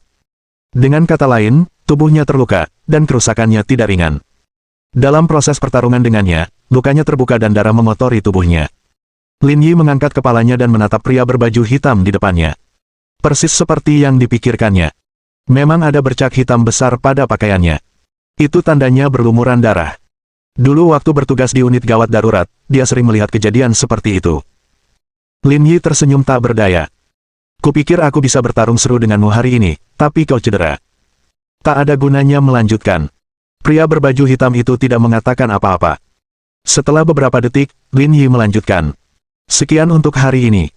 Dengan kata lain, tubuhnya terluka, dan kerusakannya tidak ringan. Dalam proses pertarungan dengannya, lukanya terbuka dan darah mengotori tubuhnya. Lin Yi mengangkat kepalanya dan menatap pria berbaju hitam di depannya. Persis seperti yang dipikirkannya. Memang ada bercak hitam besar pada pakaiannya. Itu tandanya berlumuran darah. Dulu waktu bertugas di unit gawat darurat, dia sering melihat kejadian seperti itu. Lin Yi tersenyum tak berdaya. Kupikir aku bisa bertarung seru denganmu hari ini, tapi kau cedera. Tak ada gunanya melanjutkan. Pria berbaju hitam itu tidak mengatakan apa-apa. Setelah beberapa detik, Lin Yi melanjutkan. Sekian untuk hari ini.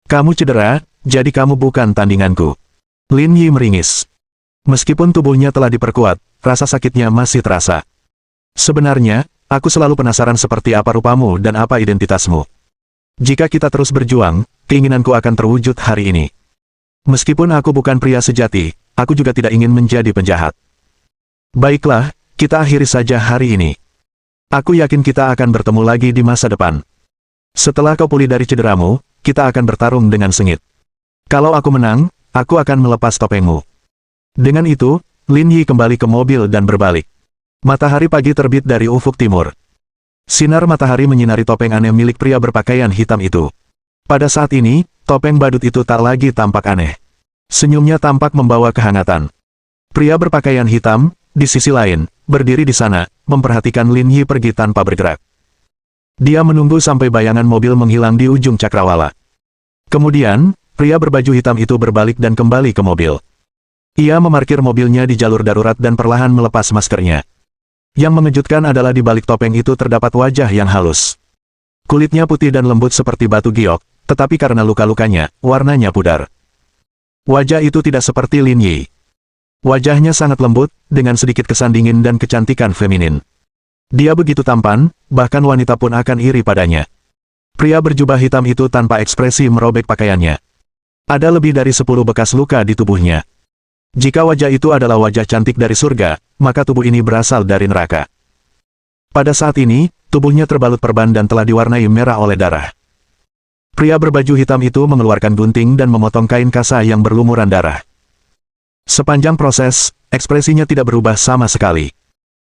Kamu cedera, jadi kamu bukan tandinganku. Lin Yi meringis. Meskipun tubuhnya telah diperkuat, rasa sakitnya masih terasa. Sebenarnya, aku selalu penasaran seperti apa rupamu dan apa identitasmu. Jika kita terus berjuang, keinginanku akan terwujud hari ini. Meskipun aku bukan pria sejati, aku juga tidak ingin menjadi penjahat. Baiklah, kita akhiri saja hari ini. Aku yakin kita akan bertemu lagi di masa depan. Setelah kau pulih dari cederamu, kita akan bertarung dengan sengit. Kalau aku menang, aku akan melepas topengmu. Dengan itu, Lin Yi kembali ke mobil dan berbalik. Matahari pagi terbit dari ufuk timur. Sinar matahari menyinari topeng aneh milik pria berpakaian hitam itu. Pada saat ini, topeng badut itu tak lagi tampak aneh. Senyumnya tampak membawa kehangatan. Pria berpakaian hitam, di sisi lain, berdiri di sana, memperhatikan Lin Yi pergi tanpa bergerak. Dia menunggu sampai bayangan mobil menghilang di ujung cakrawala. Kemudian, pria berbaju hitam itu berbalik dan kembali ke mobil. Ia memarkir mobilnya di jalur darurat dan perlahan melepas maskernya. Yang mengejutkan adalah di balik topeng itu terdapat wajah yang halus. Kulitnya putih dan lembut seperti batu giok, tetapi karena luka-lukanya, warnanya pudar. Wajah itu tidak seperti Lin Yi. Wajahnya sangat lembut, dengan sedikit kesan dingin dan kecantikan feminin. Dia begitu tampan, bahkan wanita pun akan iri padanya. Pria berjubah hitam itu tanpa ekspresi merobek pakaiannya. Ada lebih dari 10 bekas luka di tubuhnya. Jika wajah itu adalah wajah cantik dari surga, maka tubuh ini berasal dari neraka. Pada saat ini, tubuhnya terbalut perban dan telah diwarnai merah oleh darah. Pria berbaju hitam itu mengeluarkan gunting dan memotong kain kasa yang berlumuran darah. Sepanjang proses, ekspresinya tidak berubah sama sekali.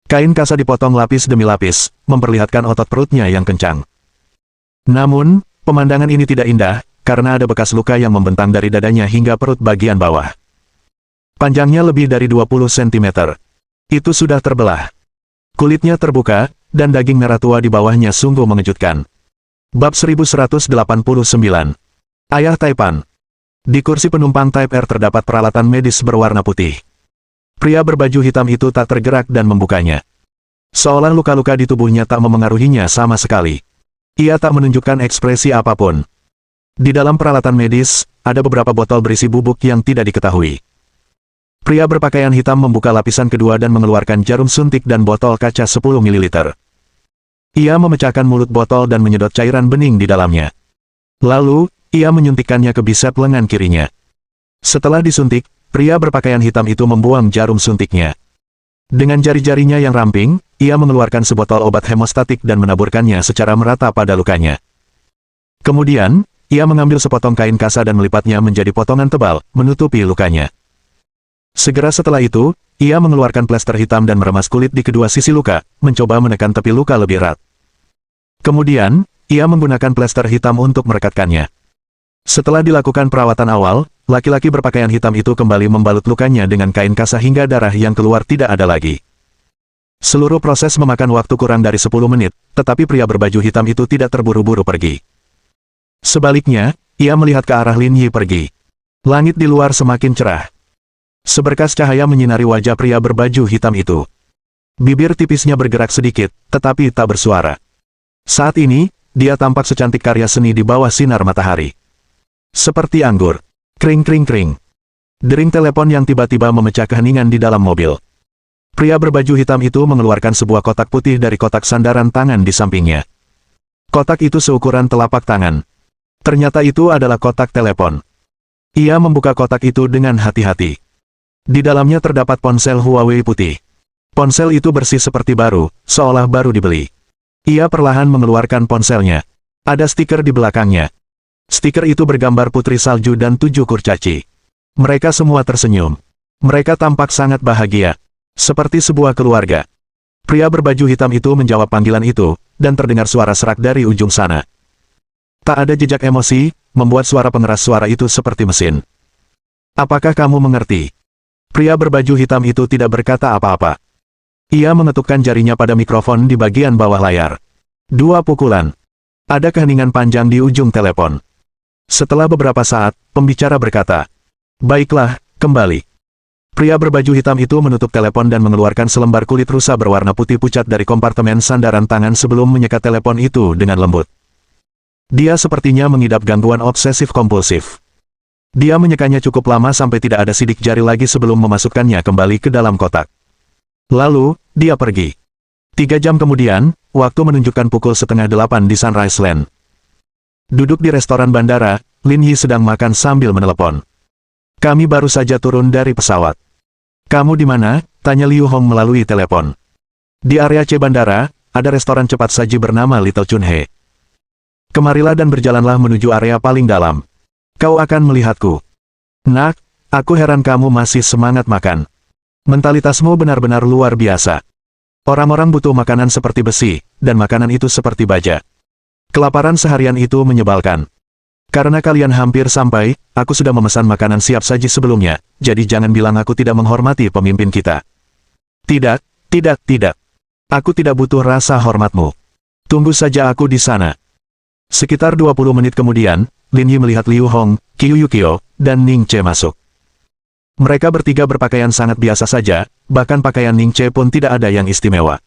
Kain kasa dipotong lapis demi lapis, memperlihatkan otot perutnya yang kencang. Namun, pemandangan ini tidak indah, karena ada bekas luka yang membentang dari dadanya hingga perut bagian bawah. Panjangnya lebih dari 20 cm. Itu sudah terbelah. Kulitnya terbuka, dan daging merah tua di bawahnya sungguh mengejutkan. Bab 1189. Ayah Taipan. Di kursi penumpang Type R terdapat peralatan medis berwarna putih. Pria berbaju hitam itu tak tergerak dan membukanya. Seolah luka-luka di tubuhnya tak memengaruhinya sama sekali. Ia tak menunjukkan ekspresi apapun. Di dalam peralatan medis, ada beberapa botol berisi bubuk yang tidak diketahui. Pria berpakaian hitam membuka lapisan kedua dan mengeluarkan jarum suntik dan botol kaca 10 ml. Ia memecahkan mulut botol dan menyedot cairan bening di dalamnya. Lalu, ia menyuntikkannya ke bisep lengan kirinya. Setelah disuntik, pria berpakaian hitam itu membuang jarum suntiknya. Dengan jari-jarinya yang ramping, ia mengeluarkan sebotol obat hemostatik dan menaburkannya secara merata pada lukanya. Kemudian, ia mengambil sepotong kain kasa dan melipatnya menjadi potongan tebal, menutupi lukanya. Segera setelah itu, ia mengeluarkan plester hitam dan meremas kulit di kedua sisi luka, mencoba menekan tepi luka lebih erat. Kemudian, ia menggunakan plester hitam untuk merekatkannya. Setelah dilakukan perawatan awal, laki-laki berpakaian hitam itu kembali membalut lukanya dengan kain kasa hingga darah yang keluar tidak ada lagi. Seluruh proses memakan waktu kurang dari 10 menit, tetapi pria berbaju hitam itu tidak terburu-buru pergi. Sebaliknya, ia melihat ke arah Lin Yi pergi. Langit di luar semakin cerah. Seberkas cahaya menyinari wajah pria berbaju hitam itu. Bibir tipisnya bergerak sedikit, tetapi tak bersuara. Saat ini, dia tampak secantik karya seni di bawah sinar matahari. Seperti anggur. Kring kring kring. Dering telepon yang tiba-tiba memecah keheningan di dalam mobil. Pria berbaju hitam itu mengeluarkan sebuah kotak putih dari kotak sandaran tangan di sampingnya. Kotak itu seukuran telapak tangan. Ternyata itu adalah kotak telepon. Ia membuka kotak itu dengan hati-hati. Di dalamnya terdapat ponsel Huawei putih. Ponsel itu bersih seperti baru, seolah baru dibeli. Ia perlahan mengeluarkan ponselnya. Ada stiker di belakangnya. Stiker itu bergambar putri salju dan 7 kurcaci. Mereka semua tersenyum. Mereka tampak sangat bahagia. Seperti sebuah keluarga. Pria berbaju hitam itu menjawab panggilan itu, dan terdengar suara serak dari ujung sana. Tak ada jejak emosi, membuat suara pengeras suara itu seperti mesin. Apakah kamu mengerti? Pria berbaju hitam itu tidak berkata apa-apa. Ia mengetukkan jarinya pada mikrofon di bagian bawah layar. 2 pukulan. Ada keheningan panjang di ujung telepon. Setelah beberapa saat, pembicara berkata, "Baiklah, kembali." Pria berbaju hitam itu menutup telepon dan mengeluarkan selembar kulit rusa berwarna putih pucat dari kompartemen sandaran tangan sebelum menyekat telepon itu dengan lembut. Dia sepertinya mengidap gangguan obsesif-kompulsif. Dia menyekanya cukup lama sampai tidak ada sidik jari lagi sebelum memasukkannya kembali ke dalam kotak. Lalu, dia pergi. 3 jam kemudian, waktu menunjukkan pukul 7:30 di Sunrise Land. Duduk di restoran bandara, Lin Yi sedang makan sambil menelepon. "Kami baru saja turun dari pesawat." "Kamu di mana?" tanya Liu Hong melalui telepon. "Di area C bandara, ada restoran cepat saji bernama Little Chunhe. Kemarilah dan berjalanlah menuju area paling dalam. Kau akan melihatku." "Nak, aku heran kamu masih semangat makan. Mentalitasmu benar-benar luar biasa." Orang-orang butuh makanan seperti besi, dan makanan itu seperti baja. Kelaparan seharian itu menyebalkan. Karena kalian hampir sampai, aku sudah memesan makanan siap saji sebelumnya, jadi jangan bilang aku tidak menghormati pemimpin kita. Tidak, tidak, tidak. Aku tidak butuh rasa hormatmu. Tunggu saja aku di sana. Sekitar 20 menit kemudian, Lin Yi melihat Liu Hong, Qiu Yukio, dan Ning Che masuk. Mereka bertiga berpakaian sangat biasa saja, bahkan pakaian Ning Che pun tidak ada yang istimewa.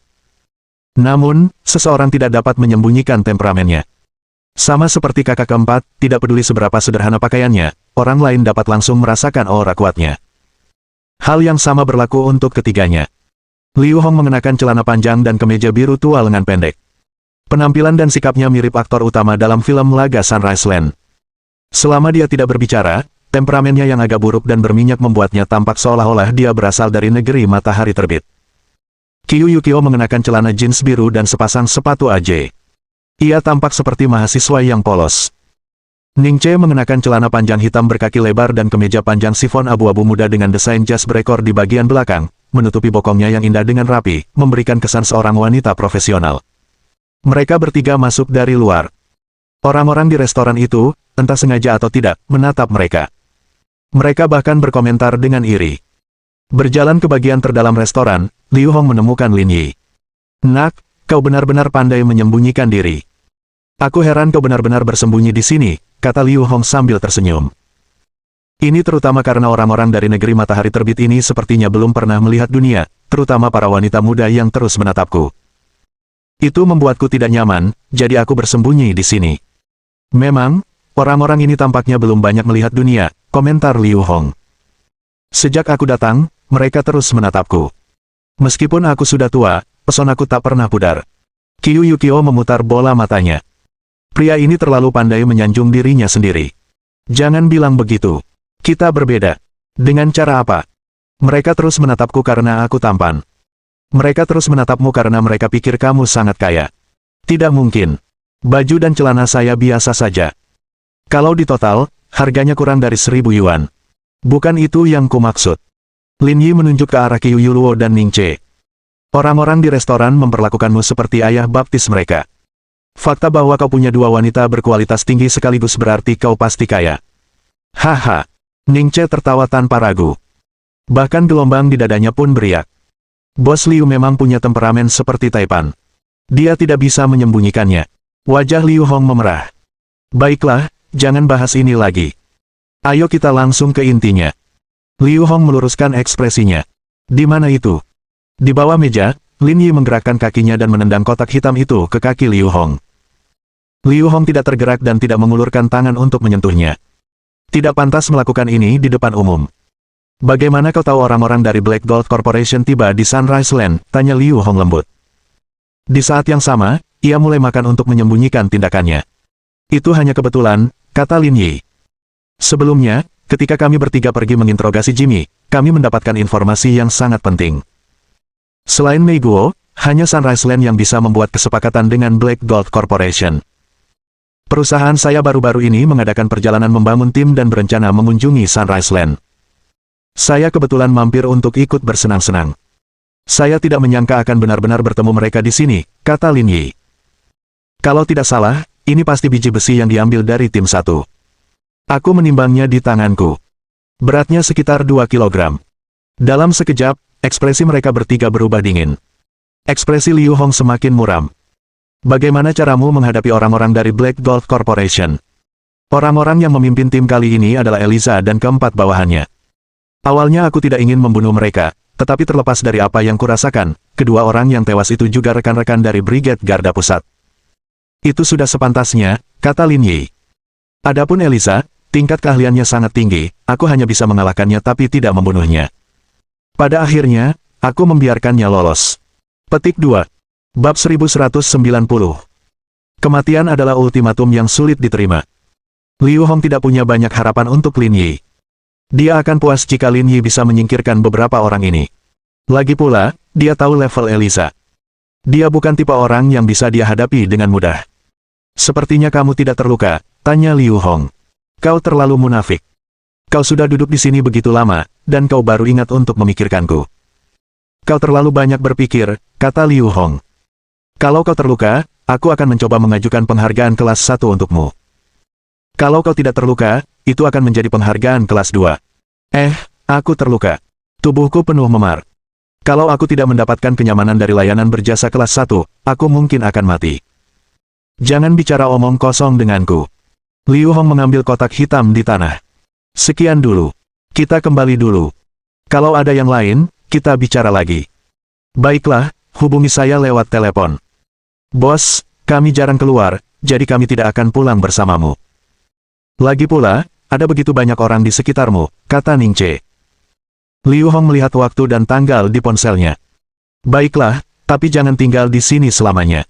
Namun, seseorang tidak dapat menyembunyikan temperamennya. Sama seperti kakak keempat, tidak peduli seberapa sederhana pakaiannya, orang lain dapat langsung merasakan aura kuatnya. Hal yang sama berlaku untuk ketiganya. Liu Hong mengenakan celana panjang dan kemeja biru tua lengan pendek. Penampilan dan sikapnya mirip aktor utama dalam film laga Sunrise Land. Selama dia tidak berbicara, temperamennya yang agak buruk dan berminyak membuatnya tampak seolah-olah dia berasal dari negeri matahari terbit. Qiu Yukio mengenakan celana jeans biru dan sepasang sepatu AJ. Ia tampak seperti mahasiswa yang polos. Ning Che mengenakan celana panjang hitam berkaki lebar dan kemeja panjang sifon abu-abu muda dengan desain jas berekor di bagian belakang, menutupi bokongnya yang indah dengan rapi, memberikan kesan seorang wanita profesional. Mereka bertiga masuk dari luar. Orang-orang di restoran itu, entah sengaja atau tidak, menatap mereka. Mereka bahkan berkomentar dengan iri. Berjalan ke bagian terdalam restoran, Liu Hong menemukan Lin Yi. "Nak, kau benar-benar pandai menyembunyikan diri. Aku heran kau benar-benar bersembunyi di sini," kata Liu Hong sambil tersenyum. Ini terutama karena orang-orang dari negeri matahari terbit ini sepertinya belum pernah melihat dunia, terutama para wanita muda yang terus menatapku. Itu membuatku tidak nyaman, jadi aku bersembunyi di sini. Memang, orang-orang ini tampaknya belum banyak melihat dunia, komentar Liu Hong. Sejak aku datang, mereka terus menatapku. Meskipun aku sudah tua, pesonaku tak pernah pudar. Qiu Yukio memutar bola matanya. Pria ini terlalu pandai menyanjung dirinya sendiri. Jangan bilang begitu. Kita berbeda. Dengan cara apa? Mereka terus menatapku karena aku tampan. Mereka terus menatapmu karena mereka pikir kamu sangat kaya. Tidak mungkin. Baju dan celana saya biasa saja. Kalau ditotal, harganya kurang dari 1.000 yuan. Bukan itu yang kumaksud. Lin Yi menunjuk ke arah Qiu Yuluo dan Ning Che. Orang-orang di restoran memperlakukanmu seperti ayah baptis mereka. Fakta bahwa kau punya dua wanita berkualitas tinggi sekaligus berarti kau pasti kaya. Haha. Ning Che tertawa tanpa ragu. Bahkan gelombang di dadanya pun beriak. Bos Liu memang punya temperamen seperti Taipan. Dia tidak bisa menyembunyikannya. Wajah Liu Hong memerah. Baiklah, jangan bahas ini lagi. Ayo kita langsung ke intinya. Liu Hong meluruskan ekspresinya. Di mana itu? Di bawah meja, Lin Yi menggerakkan kakinya dan menendang kotak hitam itu ke kaki Liu Hong. Liu Hong tidak tergerak dan tidak mengulurkan tangan untuk menyentuhnya. Tidak pantas melakukan ini di depan umum. Bagaimana kau tahu orang-orang dari Black Gold Corporation tiba di Sunrise Land? Tanya Liu Hong lembut. Di saat yang sama, ia mulai makan untuk menyembunyikan tindakannya. Itu hanya kebetulan, kata Lin Yi. Sebelumnya, ketika kami bertiga pergi menginterogasi Jimmy, kami mendapatkan informasi yang sangat penting. Selain Mei Guo, hanya Sunrise Land yang bisa membuat kesepakatan dengan Black Gold Corporation. Perusahaan saya baru-baru ini mengadakan perjalanan membangun tim dan berencana mengunjungi Sunrise Land. Saya kebetulan mampir untuk ikut bersenang-senang. Saya tidak menyangka akan benar-benar bertemu mereka di sini, kata Lin Yi. Kalau tidak salah, ini pasti biji besi yang diambil dari tim 1. Aku menimbangnya di tanganku. Beratnya sekitar 2 kilogram. Dalam sekejap, ekspresi mereka bertiga berubah dingin. Ekspresi Liu Hong semakin muram. Bagaimana caramu menghadapi orang-orang dari Black Gold Corporation? Orang-orang yang memimpin tim kali ini adalah Eliza dan keempat bawahannya. Awalnya aku tidak ingin membunuh mereka, tetapi terlepas dari apa yang kurasakan, kedua orang yang tewas itu juga rekan-rekan dari Brigade Garda Pusat. Itu sudah sepantasnya, kata Lin Yi. Adapun Eliza, tingkat keahliannya sangat tinggi, aku hanya bisa mengalahkannya tapi tidak membunuhnya. Pada akhirnya, aku membiarkannya lolos. Petik 2. Bab 1190. Kematian adalah ultimatum yang sulit diterima. Liu Hong tidak punya banyak harapan untuk Lin Yi. Dia akan puas jika Lin Yi bisa menyingkirkan beberapa orang ini. Lagi pula, dia tahu level Eliza. Dia bukan tipe orang yang bisa dia hadapi dengan mudah. Sepertinya kamu tidak terluka, tanya Liu Hong. Kau terlalu munafik. Kau sudah duduk di sini begitu lama, dan kau baru ingat untuk memikirkanku. Kau terlalu banyak berpikir, kata Liu Hong. Kalau kau terluka, aku akan mencoba mengajukan penghargaan kelas 1 untukmu. Kalau kau tidak terluka, itu akan menjadi penghargaan kelas 2. Aku terluka. Tubuhku penuh memar. Kalau aku tidak mendapatkan kenyamanan dari layanan berjasa kelas 1, aku mungkin akan mati. Jangan bicara omong kosong denganku. Liu Hong mengambil kotak hitam di tanah. Sekian dulu. Kita kembali dulu. Kalau ada yang lain, kita bicara lagi. Baiklah, hubungi saya lewat telepon. Bos, kami jarang keluar, jadi kami tidak akan pulang bersamamu. Lagi pula, ada begitu banyak orang di sekitarmu, kata Ning Che. Liu Hong melihat waktu dan tanggal di ponselnya. Baiklah, tapi jangan tinggal di sini selamanya.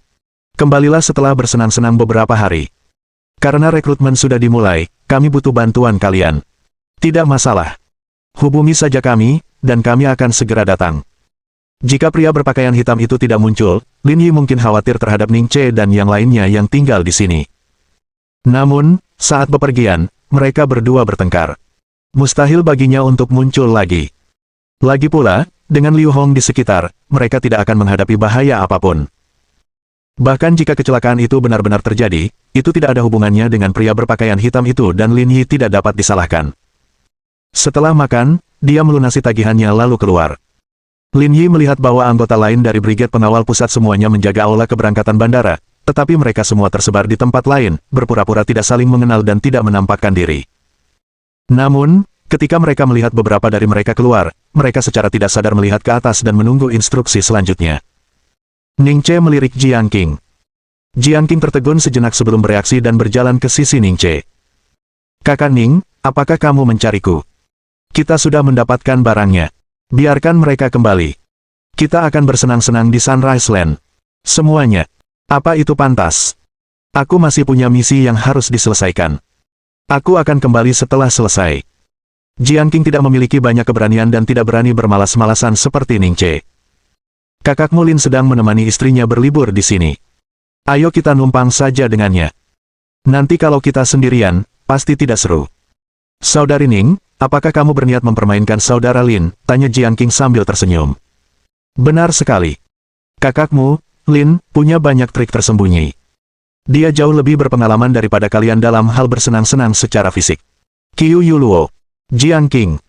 Kembalilah setelah bersenang-senang beberapa hari. Karena rekrutmen sudah dimulai, kami butuh bantuan kalian. Tidak masalah. Hubungi saja kami, dan kami akan segera datang. Jika pria berpakaian hitam itu tidak muncul, Lin Yi mungkin khawatir terhadap Ning Che dan yang lainnya yang tinggal di sini. Namun, saat bepergian, mereka berdua bertengkar. Mustahil baginya untuk muncul lagi. Lagi pula, dengan Liu Hong di sekitar, mereka tidak akan menghadapi bahaya apapun. Bahkan jika kecelakaan itu benar-benar terjadi, itu tidak ada hubungannya dengan pria berpakaian hitam itu dan Lin Yi tidak dapat disalahkan. Setelah makan, dia melunasi tagihannya lalu keluar. Lin Yi melihat bahwa anggota lain dari Brigade Pengawal Pusat semuanya menjaga aula keberangkatan bandara, tetapi mereka semua tersebar di tempat lain, berpura-pura tidak saling mengenal dan tidak menampakkan diri. Namun, ketika mereka melihat beberapa dari mereka keluar, mereka secara tidak sadar melihat ke atas dan menunggu instruksi selanjutnya. Ning Che melirik Jiang Qing. Jiang Qing tertegun sejenak sebelum bereaksi dan berjalan ke sisi Ning Che. Kakak Ning, apakah kamu mencariku? Kita sudah mendapatkan barangnya. Biarkan mereka kembali. Kita akan bersenang-senang di Sunrise Land. Semuanya. Apa itu pantas? Aku masih punya misi yang harus diselesaikan. Aku akan kembali setelah selesai. Jiang Qing tidak memiliki banyak keberanian dan tidak berani bermalas-malasan seperti Ning Che. Kakakmu Lin sedang menemani istrinya berlibur di sini. Ayo kita numpang saja dengannya. Nanti kalau kita sendirian, pasti tidak seru. Saudari Ning, apakah kamu berniat mempermainkan saudara Lin? Tanya Jiang Qing sambil tersenyum. Benar sekali. Kakakmu, Lin, punya banyak trik tersembunyi. Dia jauh lebih berpengalaman daripada kalian dalam hal bersenang-senang secara fisik. Qiu Yuluo, Jiang Qing.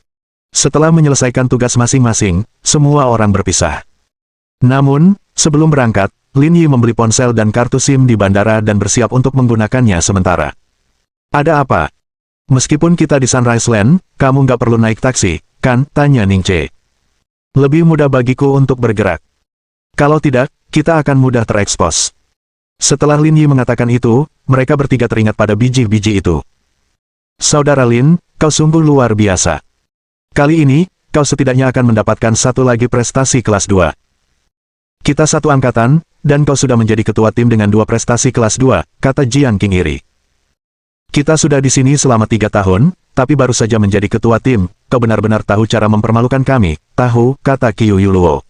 Setelah menyelesaikan tugas masing-masing, semua orang berpisah. Namun, sebelum berangkat, Lin Yi membeli ponsel dan kartu SIM di bandara dan bersiap untuk menggunakannya sementara. Ada apa? Meskipun kita di Sunrise Land, kamu nggak perlu naik taksi, kan? Tanya Ning Che. Lebih mudah bagiku untuk bergerak. Kalau tidak, kita akan mudah terekspos. Setelah Lin Yi mengatakan itu, mereka bertiga teringat pada biji-biji itu. Saudara Lin, kau sungguh luar biasa. Kali ini, kau setidaknya akan mendapatkan satu lagi prestasi kelas 2. Kita satu angkatan, dan kau sudah menjadi ketua tim dengan 2 prestasi kelas 2, kata Jiang Qing iri. Kita sudah di sini selama 3 tahun, tapi baru saja menjadi ketua tim, kau benar-benar tahu cara mempermalukan kami, tahu, kata Qiu Yuluo.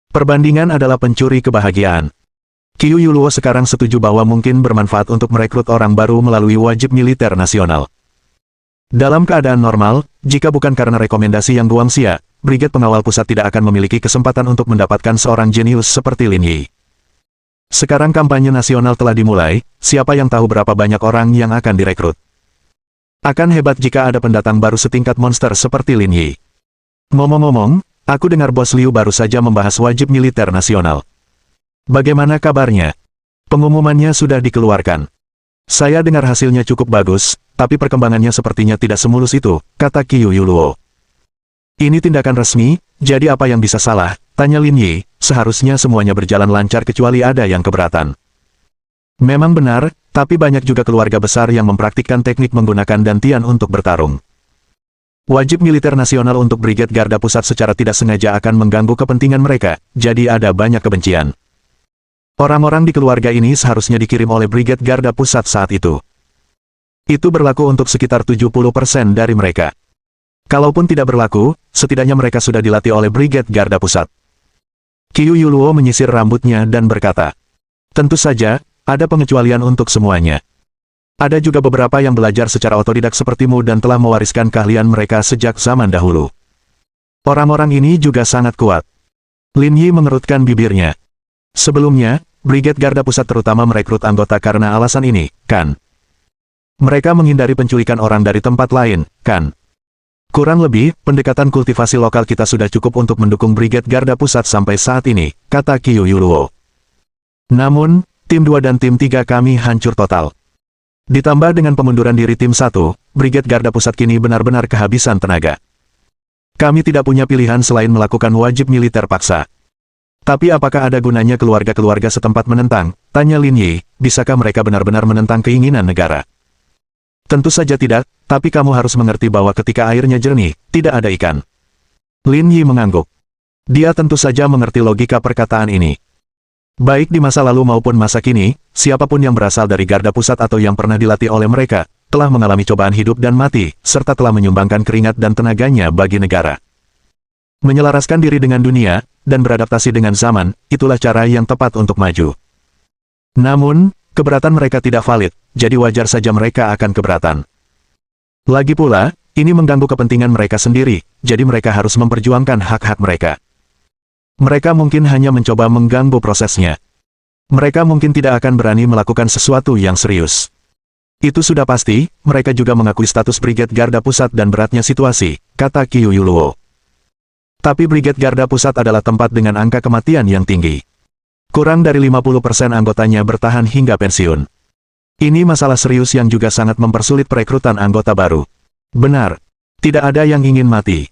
Perbandingan adalah pencuri kebahagiaan. Qiu Yuluo sekarang setuju bahwa mungkin bermanfaat untuk merekrut orang baru melalui wajib militer nasional. Dalam keadaan normal, jika bukan karena rekomendasi Yang Guangxia, Brigade Pengawal Pusat tidak akan memiliki kesempatan untuk mendapatkan seorang jenius seperti Lin Yi. Sekarang kampanye nasional telah dimulai, siapa yang tahu berapa banyak orang yang akan direkrut. Akan hebat jika ada pendatang baru setingkat monster seperti Lin Yi. Ngomong-ngomong, aku dengar Bos Liu baru saja membahas wajib militer nasional. Bagaimana kabarnya? Pengumumannya sudah dikeluarkan. Saya dengar hasilnya cukup bagus, tapi perkembangannya sepertinya tidak semulus itu, kata Qiu Yuluo. Ini tindakan resmi, jadi apa yang bisa salah? Tanya Lin Yi, seharusnya semuanya berjalan lancar kecuali ada yang keberatan. Memang benar, tapi banyak juga keluarga besar yang mempraktikkan teknik menggunakan dantian untuk bertarung. Wajib militer nasional untuk Brigade Garda Pusat secara tidak sengaja akan mengganggu kepentingan mereka, jadi ada banyak kebencian. Orang-orang di keluarga ini seharusnya dikirim oleh Brigade Garda Pusat saat itu. Itu berlaku untuk sekitar 70% dari mereka. Kalaupun tidak berlaku, setidaknya mereka sudah dilatih oleh Brigade Garda Pusat. Qiu Yuluo menyisir rambutnya dan berkata, tentu saja, ada pengecualian untuk semuanya. Ada juga beberapa yang belajar secara otodidak sepertimu dan telah mewariskan keahlian mereka sejak zaman dahulu. Orang-orang ini juga sangat kuat. Lin Yi mengerutkan bibirnya. Sebelumnya, Brigade Garda Pusat terutama merekrut anggota karena alasan ini, kan? Mereka menghindari penculikan orang dari tempat lain, kan? Kurang lebih, pendekatan kultivasi lokal kita sudah cukup untuk mendukung Brigade Garda Pusat sampai saat ini, kata Qiu Yuluo. Namun, tim 2 dan tim 3 kami hancur total. Ditambah dengan pengunduran diri tim 1, Brigade Garda Pusat kini benar-benar kehabisan tenaga. Kami tidak punya pilihan selain melakukan wajib militer paksa. Tapi apakah ada gunanya keluarga-keluarga setempat menentang? Tanya Lin Yi, bisakah mereka benar-benar menentang keinginan negara? Tentu saja tidak, tapi kamu harus mengerti bahwa ketika airnya jernih, tidak ada ikan. Lin Yi mengangguk. Dia tentu saja mengerti logika perkataan ini. Baik di masa lalu maupun masa kini, siapapun yang berasal dari Garda Pusat atau yang pernah dilatih oleh mereka, telah mengalami cobaan hidup dan mati, serta telah menyumbangkan keringat dan tenaganya bagi negara. Menyelaraskan diri dengan dunia, dan beradaptasi dengan zaman, itulah cara yang tepat untuk maju. Namun, keberatan mereka tidak valid, jadi wajar saja mereka akan keberatan. Lagi pula, ini mengganggu kepentingan mereka sendiri, jadi mereka harus memperjuangkan hak-hak mereka. Mereka mungkin hanya mencoba mengganggu prosesnya. Mereka mungkin tidak akan berani melakukan sesuatu yang serius. Itu sudah pasti, mereka juga mengakui status Brigade Garda Pusat dan beratnya situasi, kata Qiu Yuluo. Tapi Brigade Garda Pusat adalah tempat dengan angka kematian yang tinggi. Kurang dari 50% anggotanya bertahan hingga pensiun. Ini masalah serius yang juga sangat mempersulit perekrutan anggota baru. Benar. Tidak ada yang ingin mati.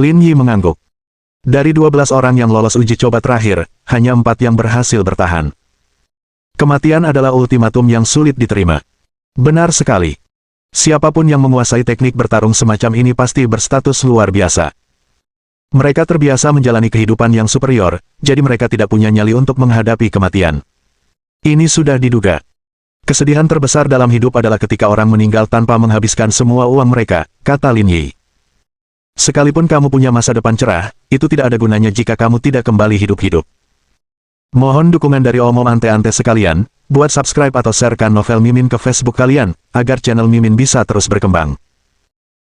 Lin Yi mengangguk. Dari 12 orang yang lolos uji coba terakhir, hanya 4 yang berhasil bertahan. Kematian adalah ultimatum yang sulit diterima. Benar sekali. Siapapun yang menguasai teknik bertarung semacam ini pasti berstatus luar biasa. Mereka terbiasa menjalani kehidupan yang superior, jadi mereka tidak punya nyali untuk menghadapi kematian. Ini sudah diduga. Kesedihan terbesar dalam hidup adalah ketika orang meninggal tanpa menghabiskan semua uang mereka, kata Lin Yi. Sekalipun kamu punya masa depan cerah, itu tidak ada gunanya jika kamu tidak kembali hidup-hidup. Mohon dukungan dari omom ante-ante sekalian, buat subscribe atau sharekan novel Mimin ke Facebook kalian, agar channel Mimin bisa terus berkembang.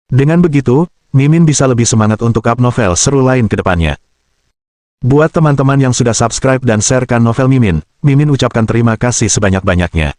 Dengan begitu, Mimin bisa lebih semangat untuk up novel seru lain ke depannya. Buat teman-teman yang sudah subscribe dan sharekan novel Mimin, Mimin ucapkan terima kasih sebanyak-banyaknya.